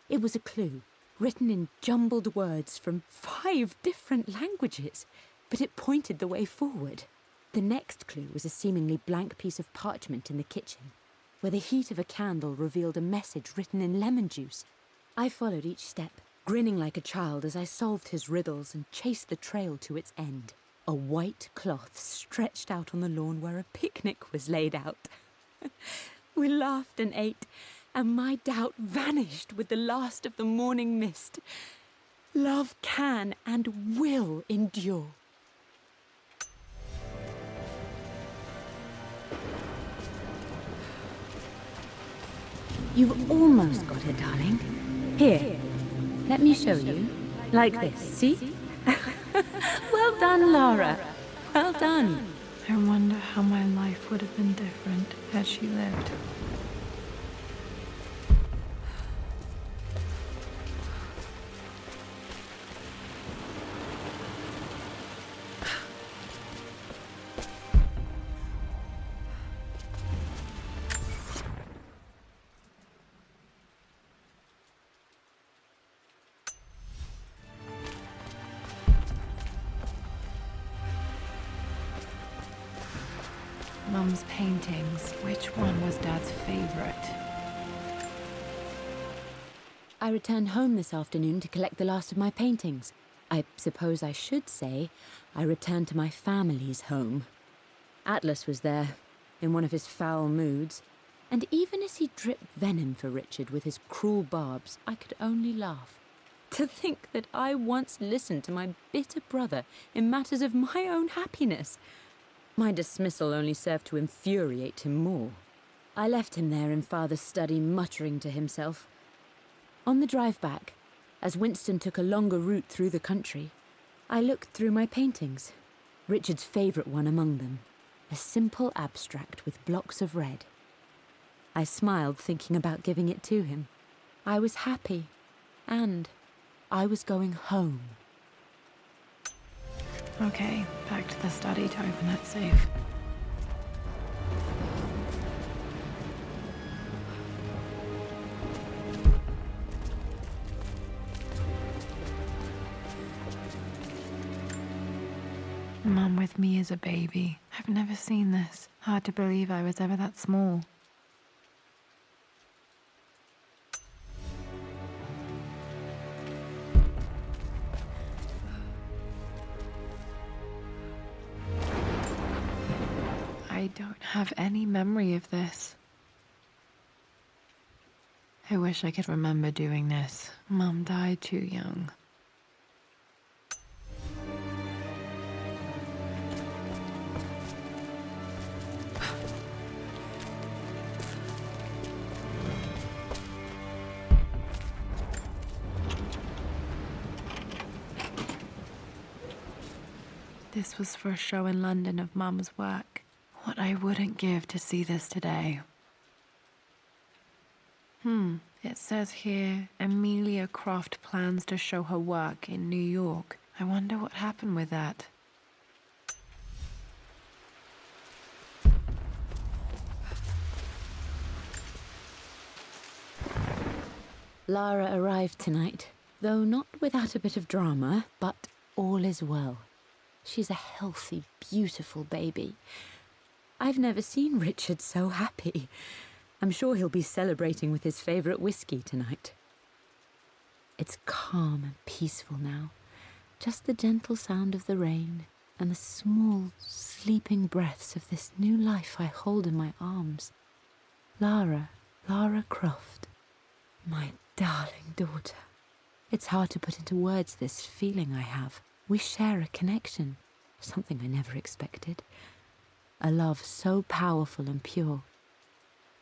It was a clue, written in jumbled words from 5 different languages, but it pointed the way forward. The next clue was a seemingly blank piece of parchment in the kitchen, where the heat of a candle revealed a message written in lemon juice. I followed each step, grinning like a child as I solved his riddles and chased the trail to its end. A white cloth stretched out on the lawn where a picnic was laid out. We laughed and ate, and my doubt vanished with the last of the morning mist. Love can and will endure. You've almost got it, darling. Here, let me show you. Like this, see? Well done, Lara. Well done. I wonder how my life would have been different had she lived. Mum's paintings. Which one was Dad's favorite? I returned home this afternoon to collect the last of my paintings. I suppose I should say I returned to my family's home. Atlas was there, in one of his foul moods, and even as he dripped venom for Richard with his cruel barbs, I could only laugh. To think that I once listened to my bitter brother in matters of my own happiness. My dismissal only served to infuriate him more. I left him there in Father's study, muttering to himself. On the drive back, as Winston took a longer route through the country, I looked through my paintings, Richard's favourite one among them, a simple abstract with blocks of red. I smiled, thinking about giving it to him. I was happy, and I was going home. Okay, back to the study to open that safe. Mum with me as a baby. I've never seen this. Hard to believe I was ever that small. I don't have any memory of this. I wish I could remember doing this. Mum died too young. This was for a show in London of Mum's work. What I wouldn't give to see this today. It says here, Amelia Croft plans to show her work in New York. I wonder what happened with that. Lara arrived tonight, though not without a bit of drama, but all is well. She's a healthy, beautiful baby. I've never seen Richard so happy. I'm sure he'll be celebrating with his favourite whiskey tonight. It's calm and peaceful now. Just the gentle sound of the rain and the small, sleeping breaths of this new life I hold in my arms. Lara Croft, my darling daughter. It's hard to put into words this feeling I have. We share a connection, something I never expected. A love so powerful and pure.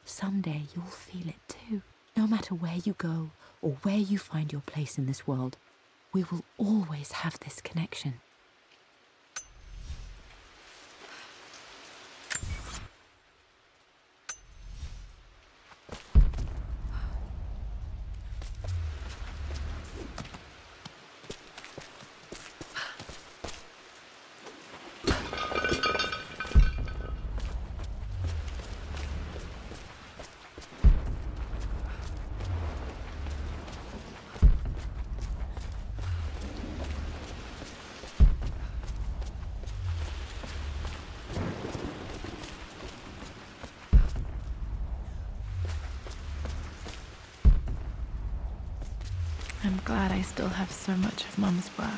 Someday you'll feel it too. No matter where you go or where you find your place in this world, we will always have this connection. I'm glad I still have so much of Mum's work.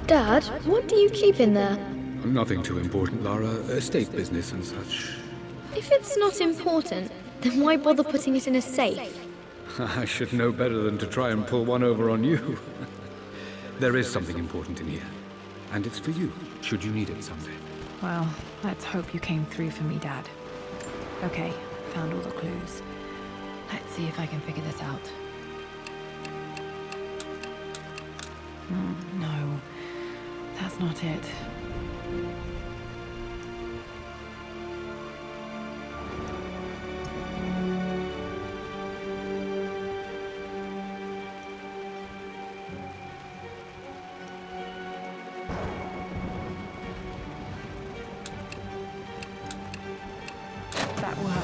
Dad, what do you keep in there? Nothing too important, Lara. Estate business and such. If it's not important, then why bother putting it in a safe? I should know better than to try and pull one over on you. There is something important in here. And it's for you, should you need it someday. Well, let's hope you came through for me, Dad. Okay, found all the clues. Let's see if I can figure this out. No, that's not it. That worked.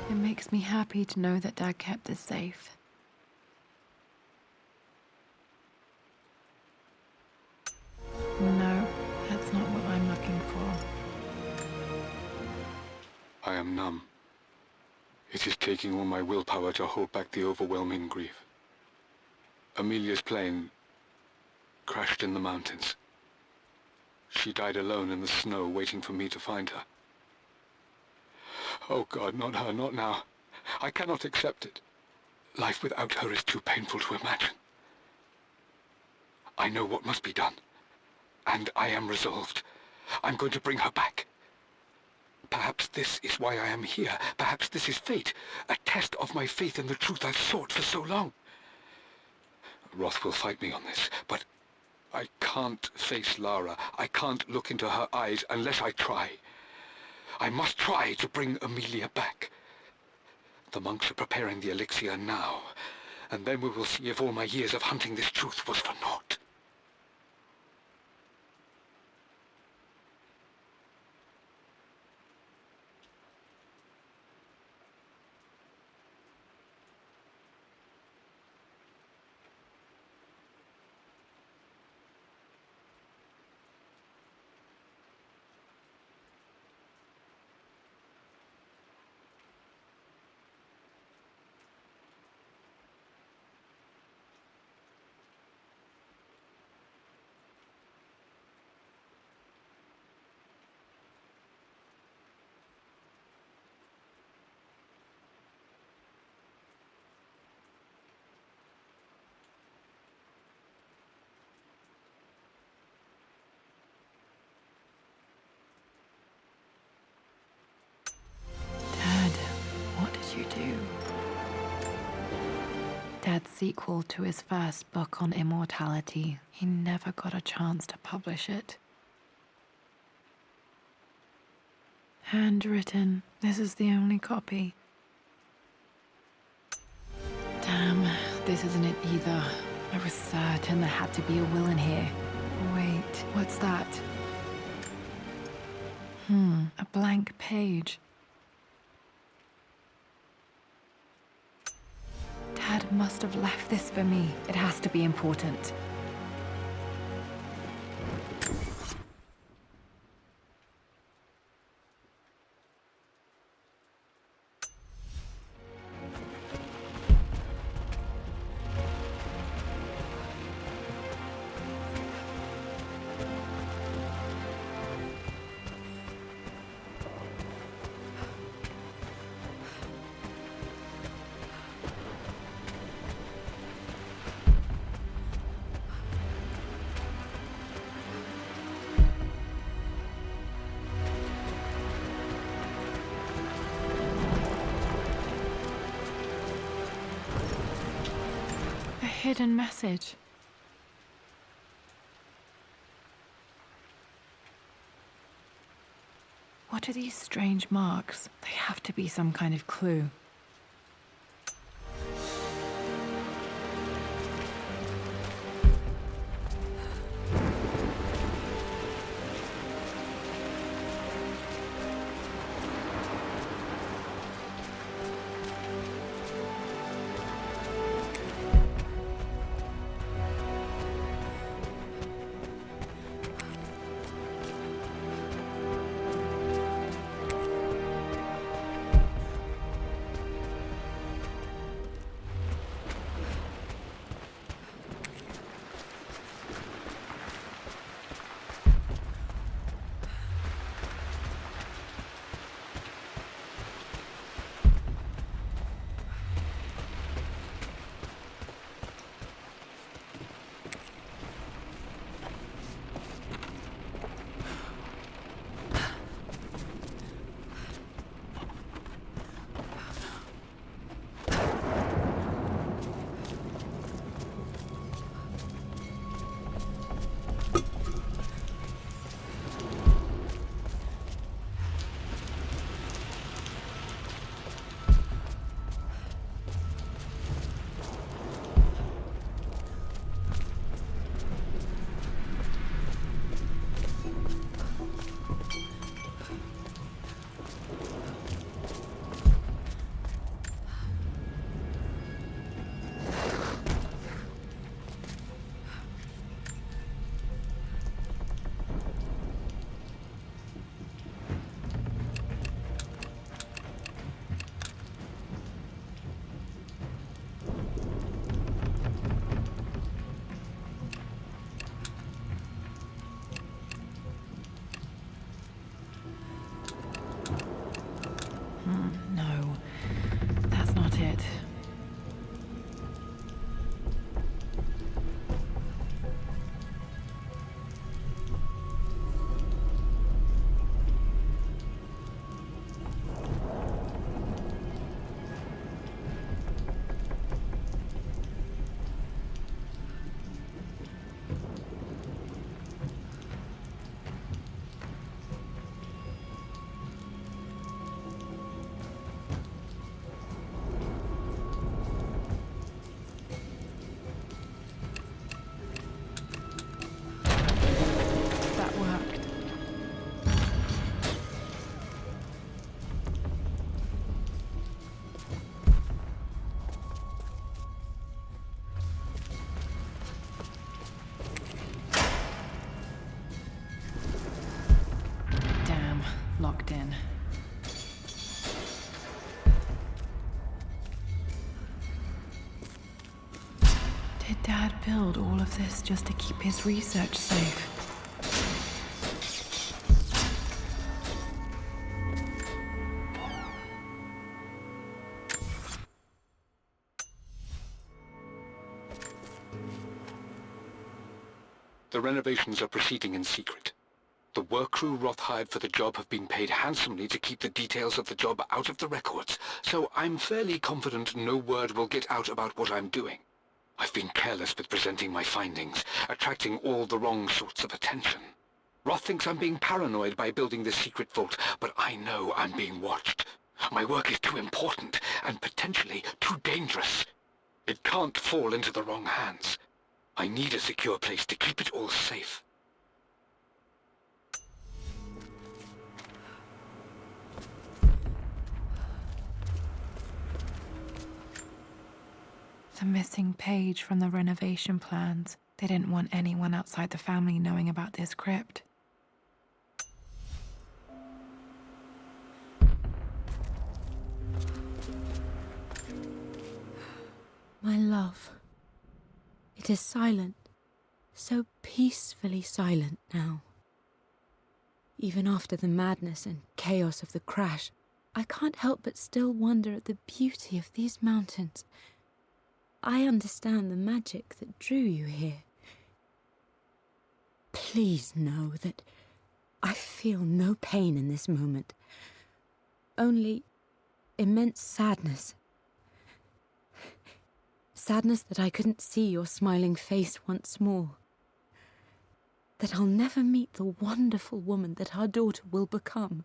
It makes me happy to know that Dad kept this safe. No, that's not what I'm looking for. I am numb. It is taking all my willpower to hold back the overwhelming grief. Amelia's plane crashed in the mountains. She died alone in the snow, waiting for me to find her. Oh God, not her, not now. I cannot accept it. Life without her is too painful to imagine. I know what must be done, and I am resolved. I'm going to bring her back. Perhaps this is why I am here. Perhaps this is fate, a test of my faith in the truth I've sought for so long. Roth will fight me on this, but I can't face Lara. I can't look into her eyes unless I try. I must try to bring Amelia back. The monks are preparing the elixir now, and then we will see if all my years of hunting this truth was for naught. You do. Dad's sequel to his first book on immortality. He never got a chance to publish it. Handwritten. This is the only copy. Damn, this isn't it either. I was certain there had to be a will in here. Wait, what's that? A blank page. Dad must have left this for me. It has to be important. Hidden message. What are these strange marks? They have to be some kind of clue. build all of this just to keep his research safe? The renovations are proceeding in secret. The work crew Roth hired for the job have been paid handsomely to keep the details of the job out of the records, so I'm fairly confident no word will get out about what I'm doing. I've been careless with presenting my findings, attracting all the wrong sorts of attention. Roth thinks I'm being paranoid by building this secret vault, but I know I'm being watched. My work is too important and potentially too dangerous. It can't fall into the wrong hands. I need a secure place to keep it all safe. The missing page from the renovation plans. They didn't want anyone outside the family knowing about this crypt. My love. It is silent, so peacefully silent now. Even after the madness and chaos of the crash, I can't help but still wonder at the beauty of these mountains. I understand the magic that drew you here. Please know that I feel no pain in this moment, only immense sadness. Sadness that I couldn't see your smiling face once more. That I'll never meet the wonderful woman that our daughter will become.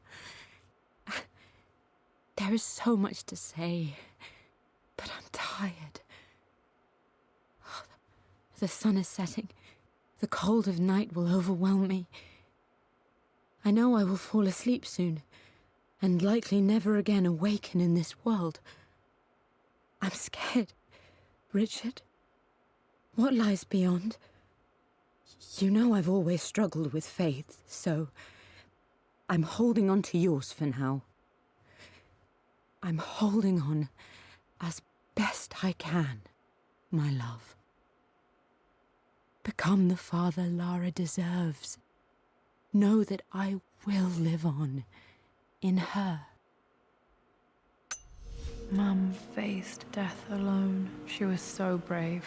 There is so much to say, but I'm tired. The sun is setting. The cold of night will overwhelm me. I know I will fall asleep soon, and likely never again awaken in this world. I'm scared. Richard, what lies beyond? You know I've always struggled with faith, so I'm holding on to yours for now. I'm holding on as best I can, my love. Become the father Lara deserves. Know that I will live on in her. Mum faced death alone. She was so brave.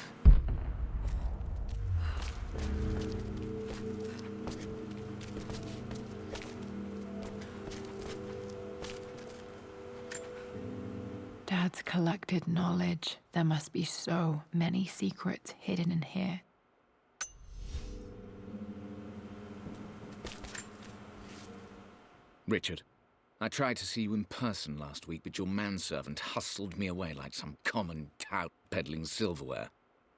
Dad's collected knowledge. There must be so many secrets hidden in here. Richard, I tried to see you in person last week, but your manservant hustled me away like some common tout peddling silverware.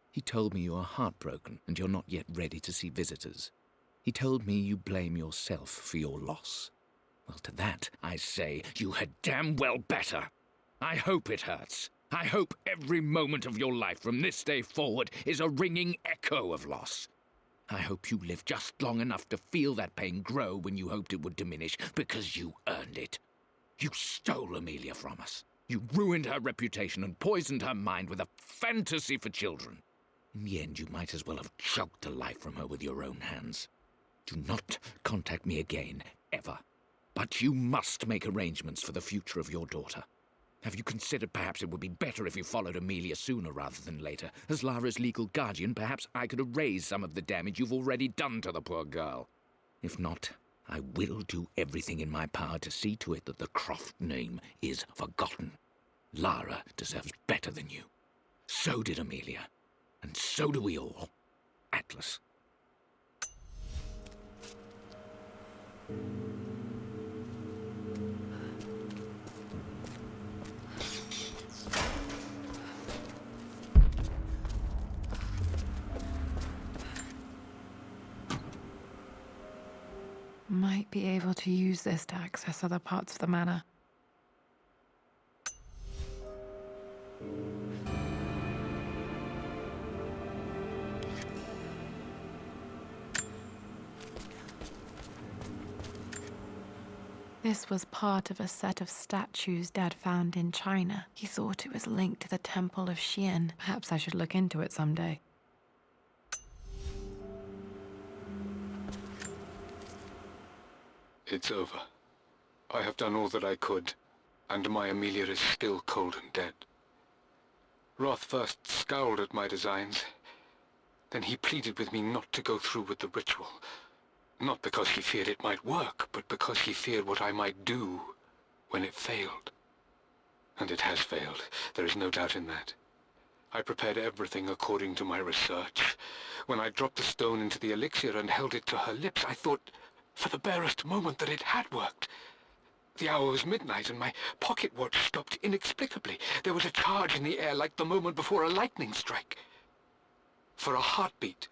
He told me you are heartbroken and you're not yet ready to see visitors. He told me you blame yourself for your loss. Well, to that, I say you had damn well better. I hope it hurts. I hope every moment of your life from this day forward is a ringing echo of loss. I hope you live just long enough to feel that pain grow when you hoped it would diminish, because you earned it. You stole Amelia from us. You ruined her reputation and poisoned her mind with a fantasy for children. In the end, you might as well have choked the life from her with your own hands. Do not contact me again, ever. But you must make arrangements for the future of your daughter. Have you considered perhaps it would be better if you followed Amelia sooner rather than later? As Lara's legal guardian, perhaps I could erase some of the damage you've already done to the poor girl. If not, I will do everything in my power to see to it that the Croft name is forgotten. Lara deserves better than you. So did Amelia. And so do we all. Atlas. Might be able to use this to access other parts of the manor. This was part of a set of statues Dad found in China. He thought it was linked to the Temple of Xian. Perhaps I should look into it someday. It's over. I have done all that I could, and my Amelia is still cold and dead. Roth first scowled at my designs. Then he pleaded with me not to go through with the ritual. Not because he feared it might work, but because he feared what I might do when it failed. And it has failed. There is no doubt in that. I prepared everything according to my research. When I dropped the stone into the elixir and held it to her lips, I thought for the barest moment that it had worked. The hour was midnight and my pocket watch stopped inexplicably. There was a charge in the air like the moment before a lightning strike. For a heartbeat,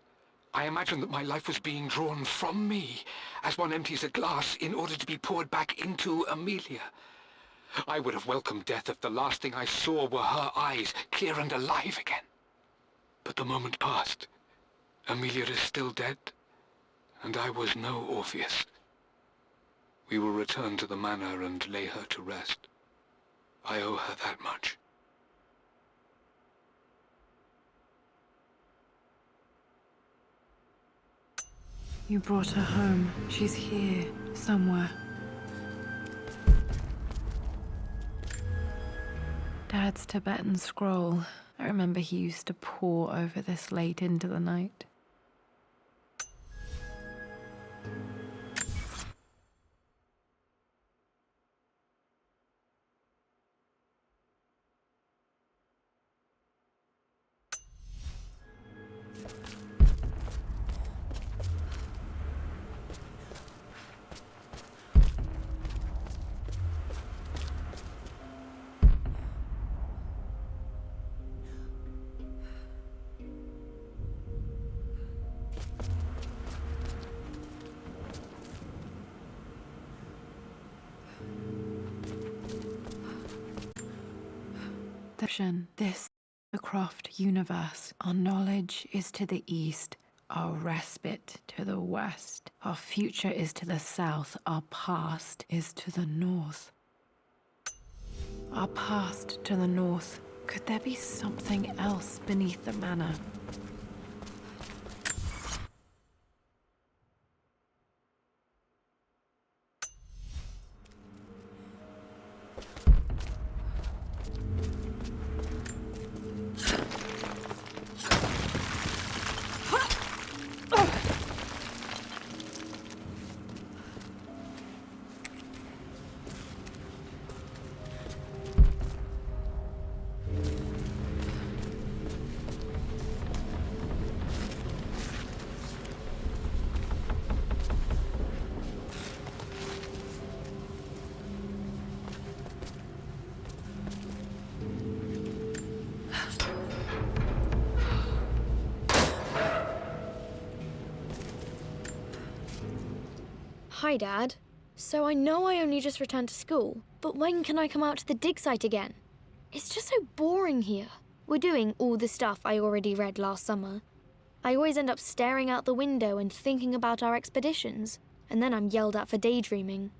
I imagined that my life was being drawn from me as one empties a glass in order to be poured back into Amelia. I would have welcomed death if the last thing I saw were her eyes, clear and alive again. But the moment passed. Amelia is still dead, and I was no Orpheus. We will return to the manor and lay her to rest. I owe her that much. You brought her home. She's here, somewhere. Dad's Tibetan scroll. I remember he used to pore over this late into the night. This, the Croft universe. Our knowledge is to the east, our respite to the west. Our future is to the south, our past is to the north. Our past to the north. Could there be something else beneath the manor? Hi, Dad. So I know I only just returned to school, but when can I come out to the dig site again? It's just so boring here. We're doing all the stuff I already read last summer. I always end up staring out the window and thinking about our expeditions, and then I'm yelled at for daydreaming.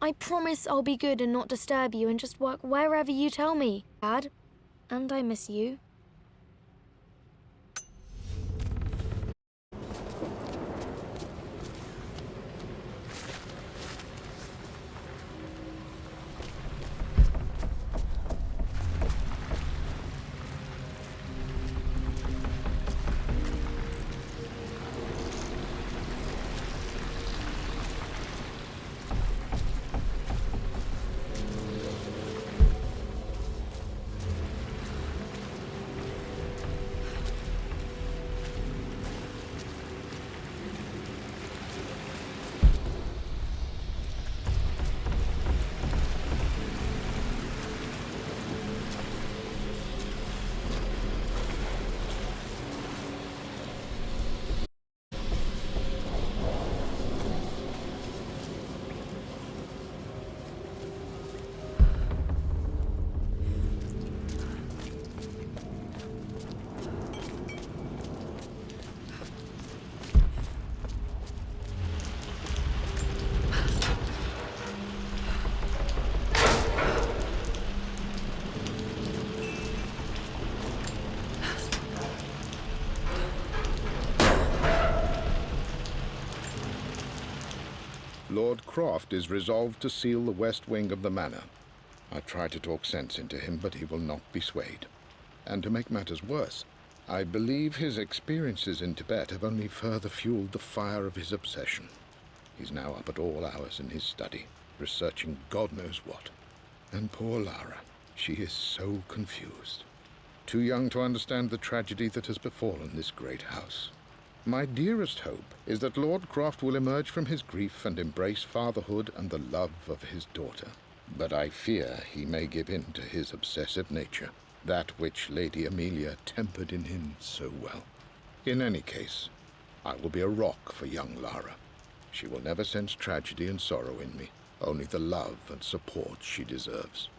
I promise I'll be good and not disturb you and just work wherever you tell me, Dad. And I miss you. Lord Croft is resolved to seal the west wing of the manor. I try to talk sense into him, but he will not be swayed. And to make matters worse, I believe his experiences in Tibet have only further fueled the fire of his obsession. He's now up at all hours in his study, researching God knows what. And poor Lara, she is so confused. Too young to understand the tragedy that has befallen this great house. My dearest hope is that Lord Croft will emerge from his grief and embrace fatherhood and the love of his daughter. But I fear he may give in to his obsessive nature, that which Lady Amelia tempered in him so well. In any case, I will be a rock for young Lara. She will never sense tragedy and sorrow in me, only the love and support she deserves.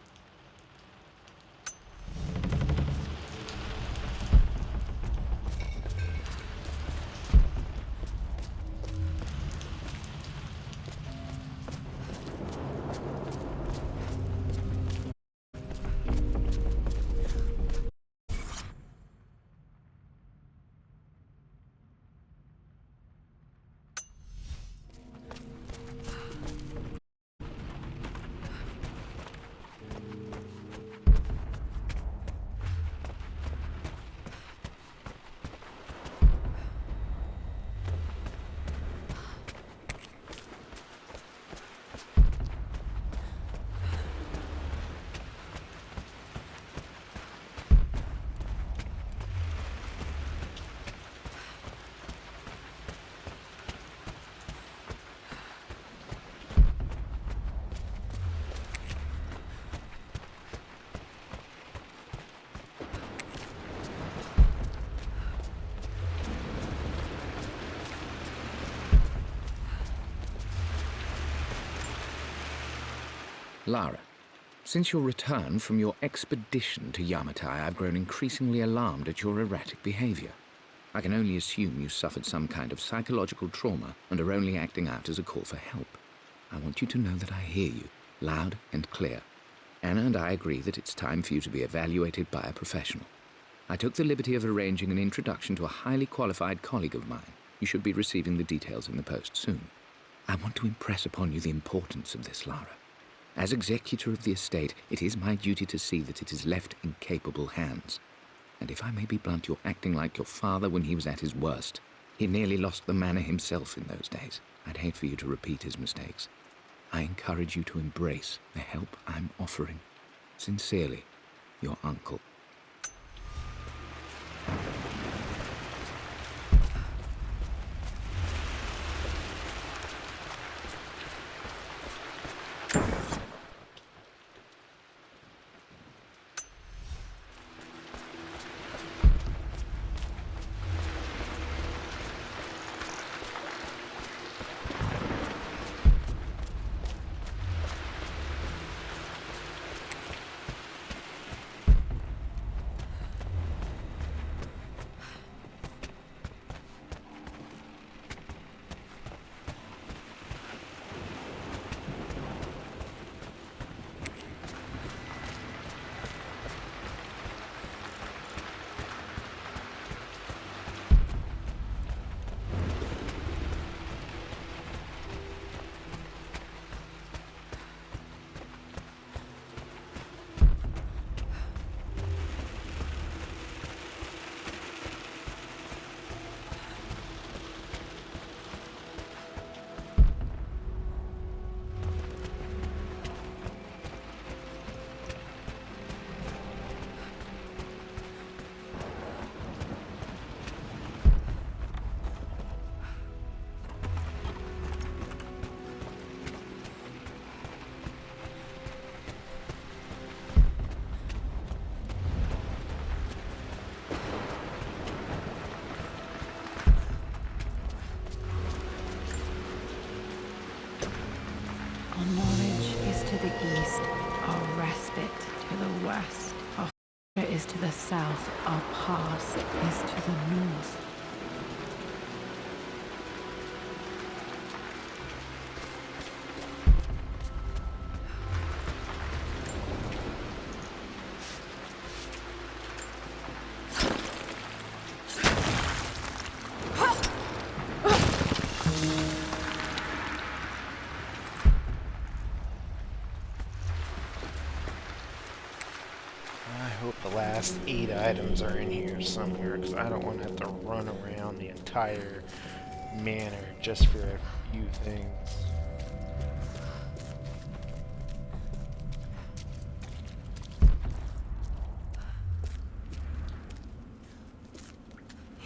Lara, since your return from your expedition to Yamatai, I've grown increasingly alarmed at your erratic behavior. I can only assume you suffered some kind of psychological trauma and are only acting out as a call for help. I want you to know that I hear you, loud and clear. Anna and I agree that it's time for you to be evaluated by a professional. I took the liberty of arranging an introduction to a highly qualified colleague of mine. You should be receiving the details in the post soon. I want to impress upon you the importance of this, Lara. As executor of the estate, it is my duty to see that it is left in capable hands. And if I may be blunt, you're acting like your father when he was at his worst. He nearly lost the manor himself in those days. I'd hate for you to repeat his mistakes. I encourage you to embrace the help I'm offering. Sincerely, your uncle. Our knowledge is to the east, our respite to the west. Our future is to the south, our past is to the north. last 8 items are in here somewhere, because I don't want to have to run around the entire manor just for a few things.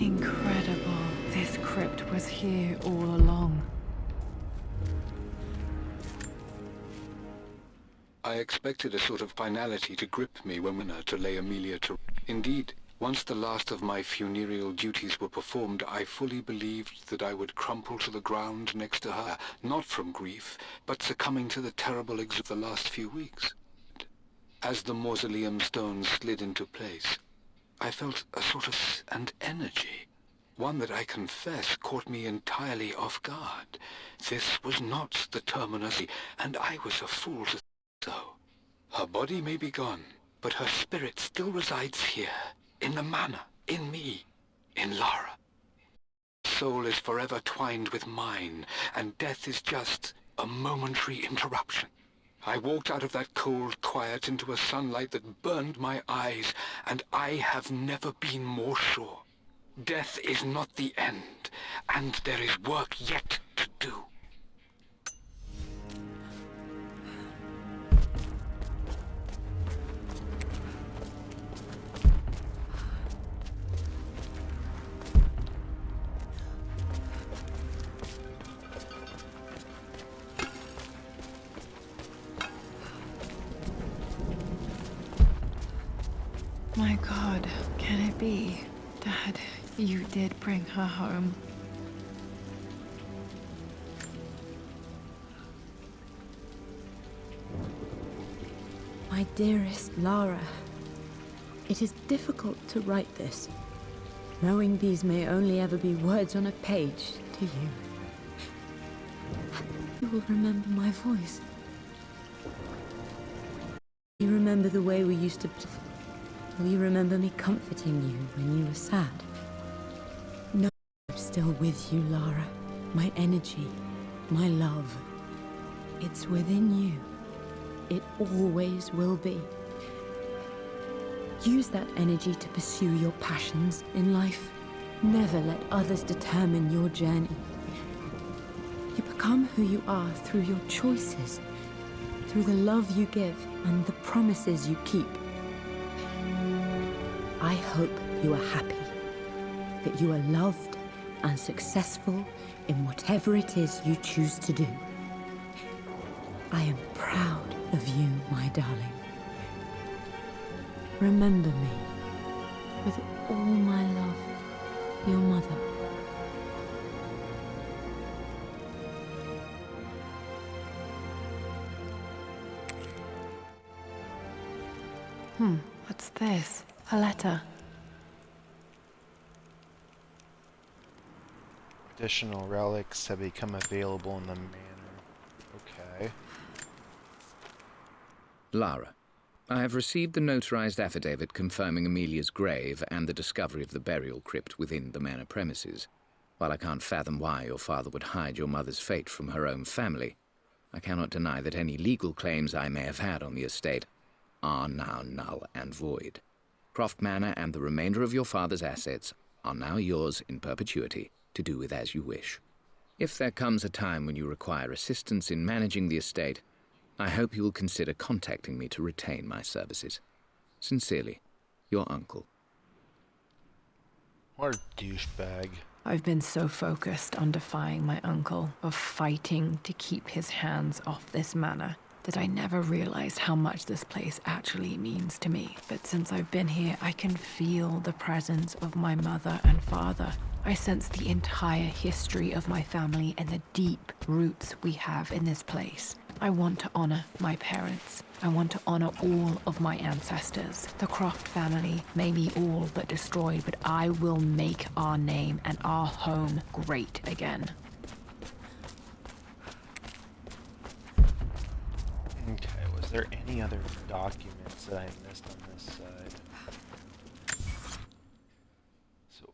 Incredible. This crypt was here all along. I expected a sort of finality to grip me when to lay Amelia to... Indeed, once the last of my funereal duties were performed, I fully believed that I would crumple to the ground next to her, not from grief, but succumbing to the terrible eggs of the last few weeks. As the mausoleum stones slid into place, I felt a sort of an energy, one that I confess caught me entirely off guard. This was not the terminus, and I was a fool to... So, her body may be gone, but her spirit still resides here, in the manor, in me, in Lara. Soul is forever twined with mine, and death is just a momentary interruption. I walked out of that cold quiet into a sunlight that burned my eyes, and I have never been more sure. Death is not the end, and there is work yet to do. My God, can it be? Dad, you did bring her home. My dearest Lara, it is difficult to write this, knowing these may only ever be words on a page to you. You will remember my voice. You remember the way we used to... Will you remember me comforting you when you were sad? No, I'm still with you, Lara. My energy, my love. It's within you. It always will be. Use that energy to pursue your passions in life. Never let others determine your journey. You become who you are through your choices, through the love you give and the promises you keep. I hope you are happy, that you are loved and successful in whatever it is you choose to do. I am proud of you, my darling. Remember me, with all my love, your mother. What's this? A letter. Additional relics have become available in the manor. Okay. Lara, I have received the notarized affidavit confirming Amelia's grave and the discovery of the burial crypt within the manor premises. While I can't fathom why your father would hide your mother's fate from her own family, I cannot deny that any legal claims I may have had on the estate are now null and void. Croft Manor and the remainder of your father's assets are now yours in perpetuity to do with as you wish. If there comes a time when you require assistance in managing the estate, I hope you will consider contacting me to retain my services. Sincerely, your uncle. What a douchebag. I've been so focused on defying my uncle, of fighting to keep his hands off this manor, that I never realized how much this place actually means to me. But since I've been here, I can feel the presence of my mother and father. I sense the entire history of my family and the deep roots we have in this place. I want to honor my parents. I want to honor all of my ancestors. The Croft family may be all but destroyed, but I will make our name and our home great again. Okay, was there any other documents that I missed on this side? So...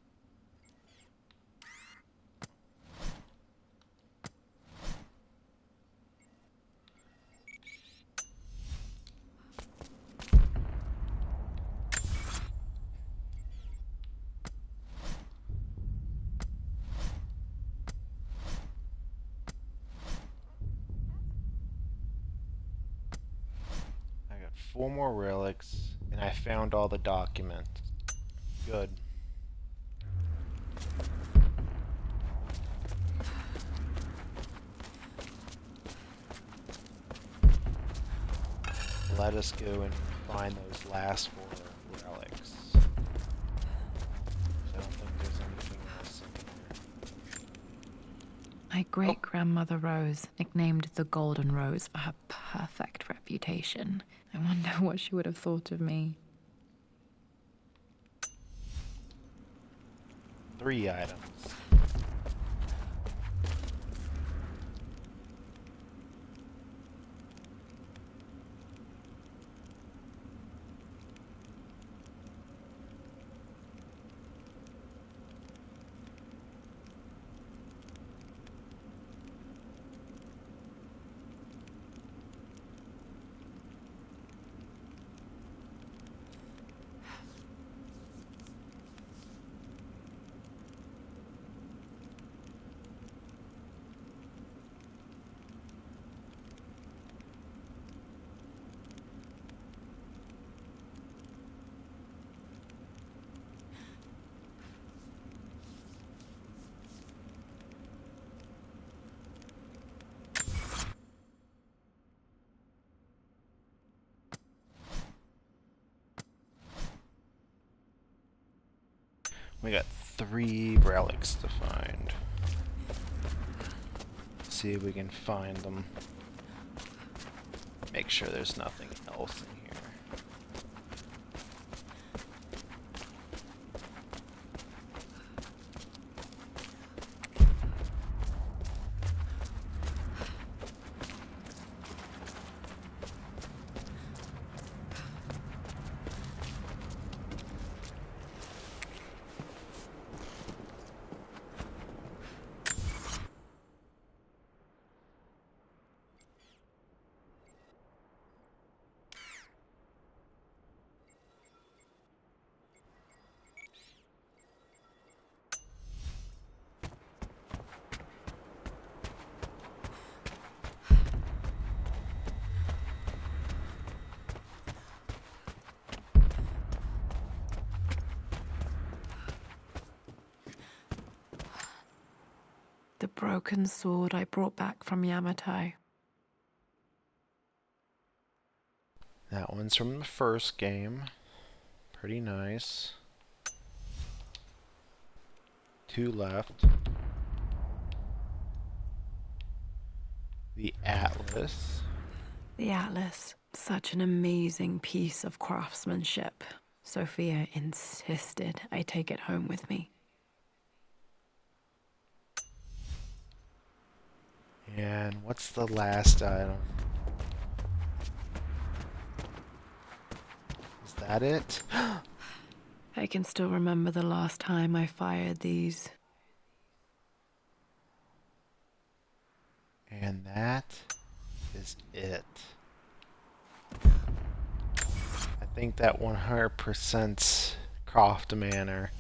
4 more relics, and I found all the documents. Good. Let us go and find those last 4 relics. I don't think there's anything else in here. My great-grandmother Rose, nicknamed the Golden Rose for her perfect reputation. I wonder what she would have thought of me. 3 items. We got 3 relics to find. See if we can find them. Make sure there's nothing else in here. The broken sword I brought back from Yamato. That one's from the first game. Pretty nice. 2 left. The Atlas. The Atlas, such an amazing piece of craftsmanship. Sophia insisted I take it home with me. And what's the last item? Is that it? I can still remember the last time I fired these. And that is it. I think that 100% Croft Manor.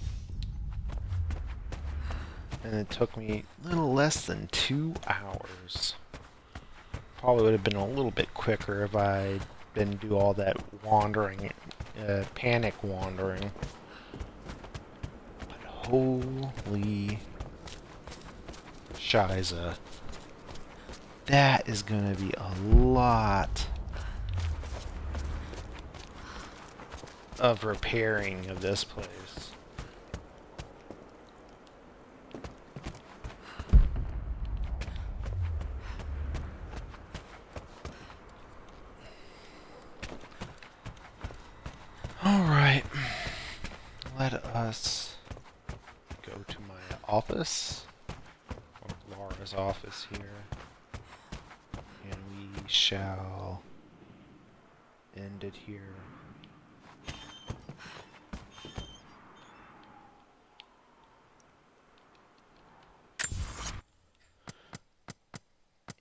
And it took me a little less than 2 hours. Probably would have been a little bit quicker if I didn't do all that wandering, panic wandering. But holy shiza. That is gonna be a lot of repairing of this place. Alright, let us go to my office, or Laura's office here, and we shall end it here.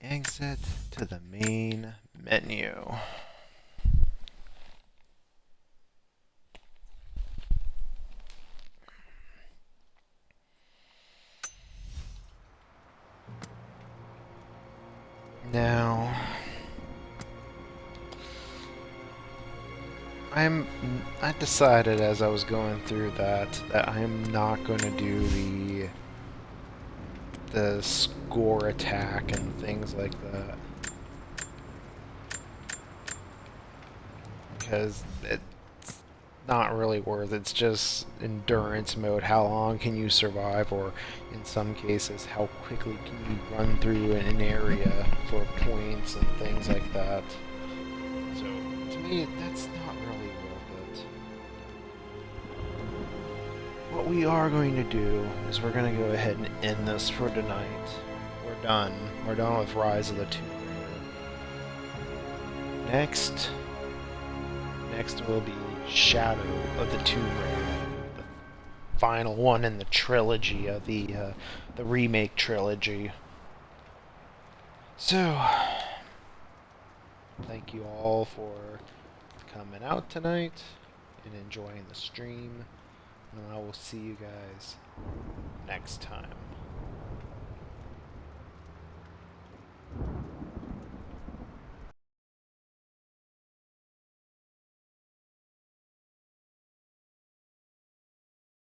Exit to the main menu. Now, I decided as I was going through that I'm not going to do the score attack and things like that, because it's not really worth it. It's just endurance mode. How long can you survive, or in some cases, how quickly can you run through an area for points and things like that. So to me, that's not really worth it. What we are going to do is we're going to go ahead and end this for tonight. We're done. We're done with Rise of the Tomb Raider. Next will be Shadow of the Tomb Raider, the final one in the trilogy of the remake trilogy. So, thank you all for coming out tonight and enjoying the stream. And I will see you guys next time.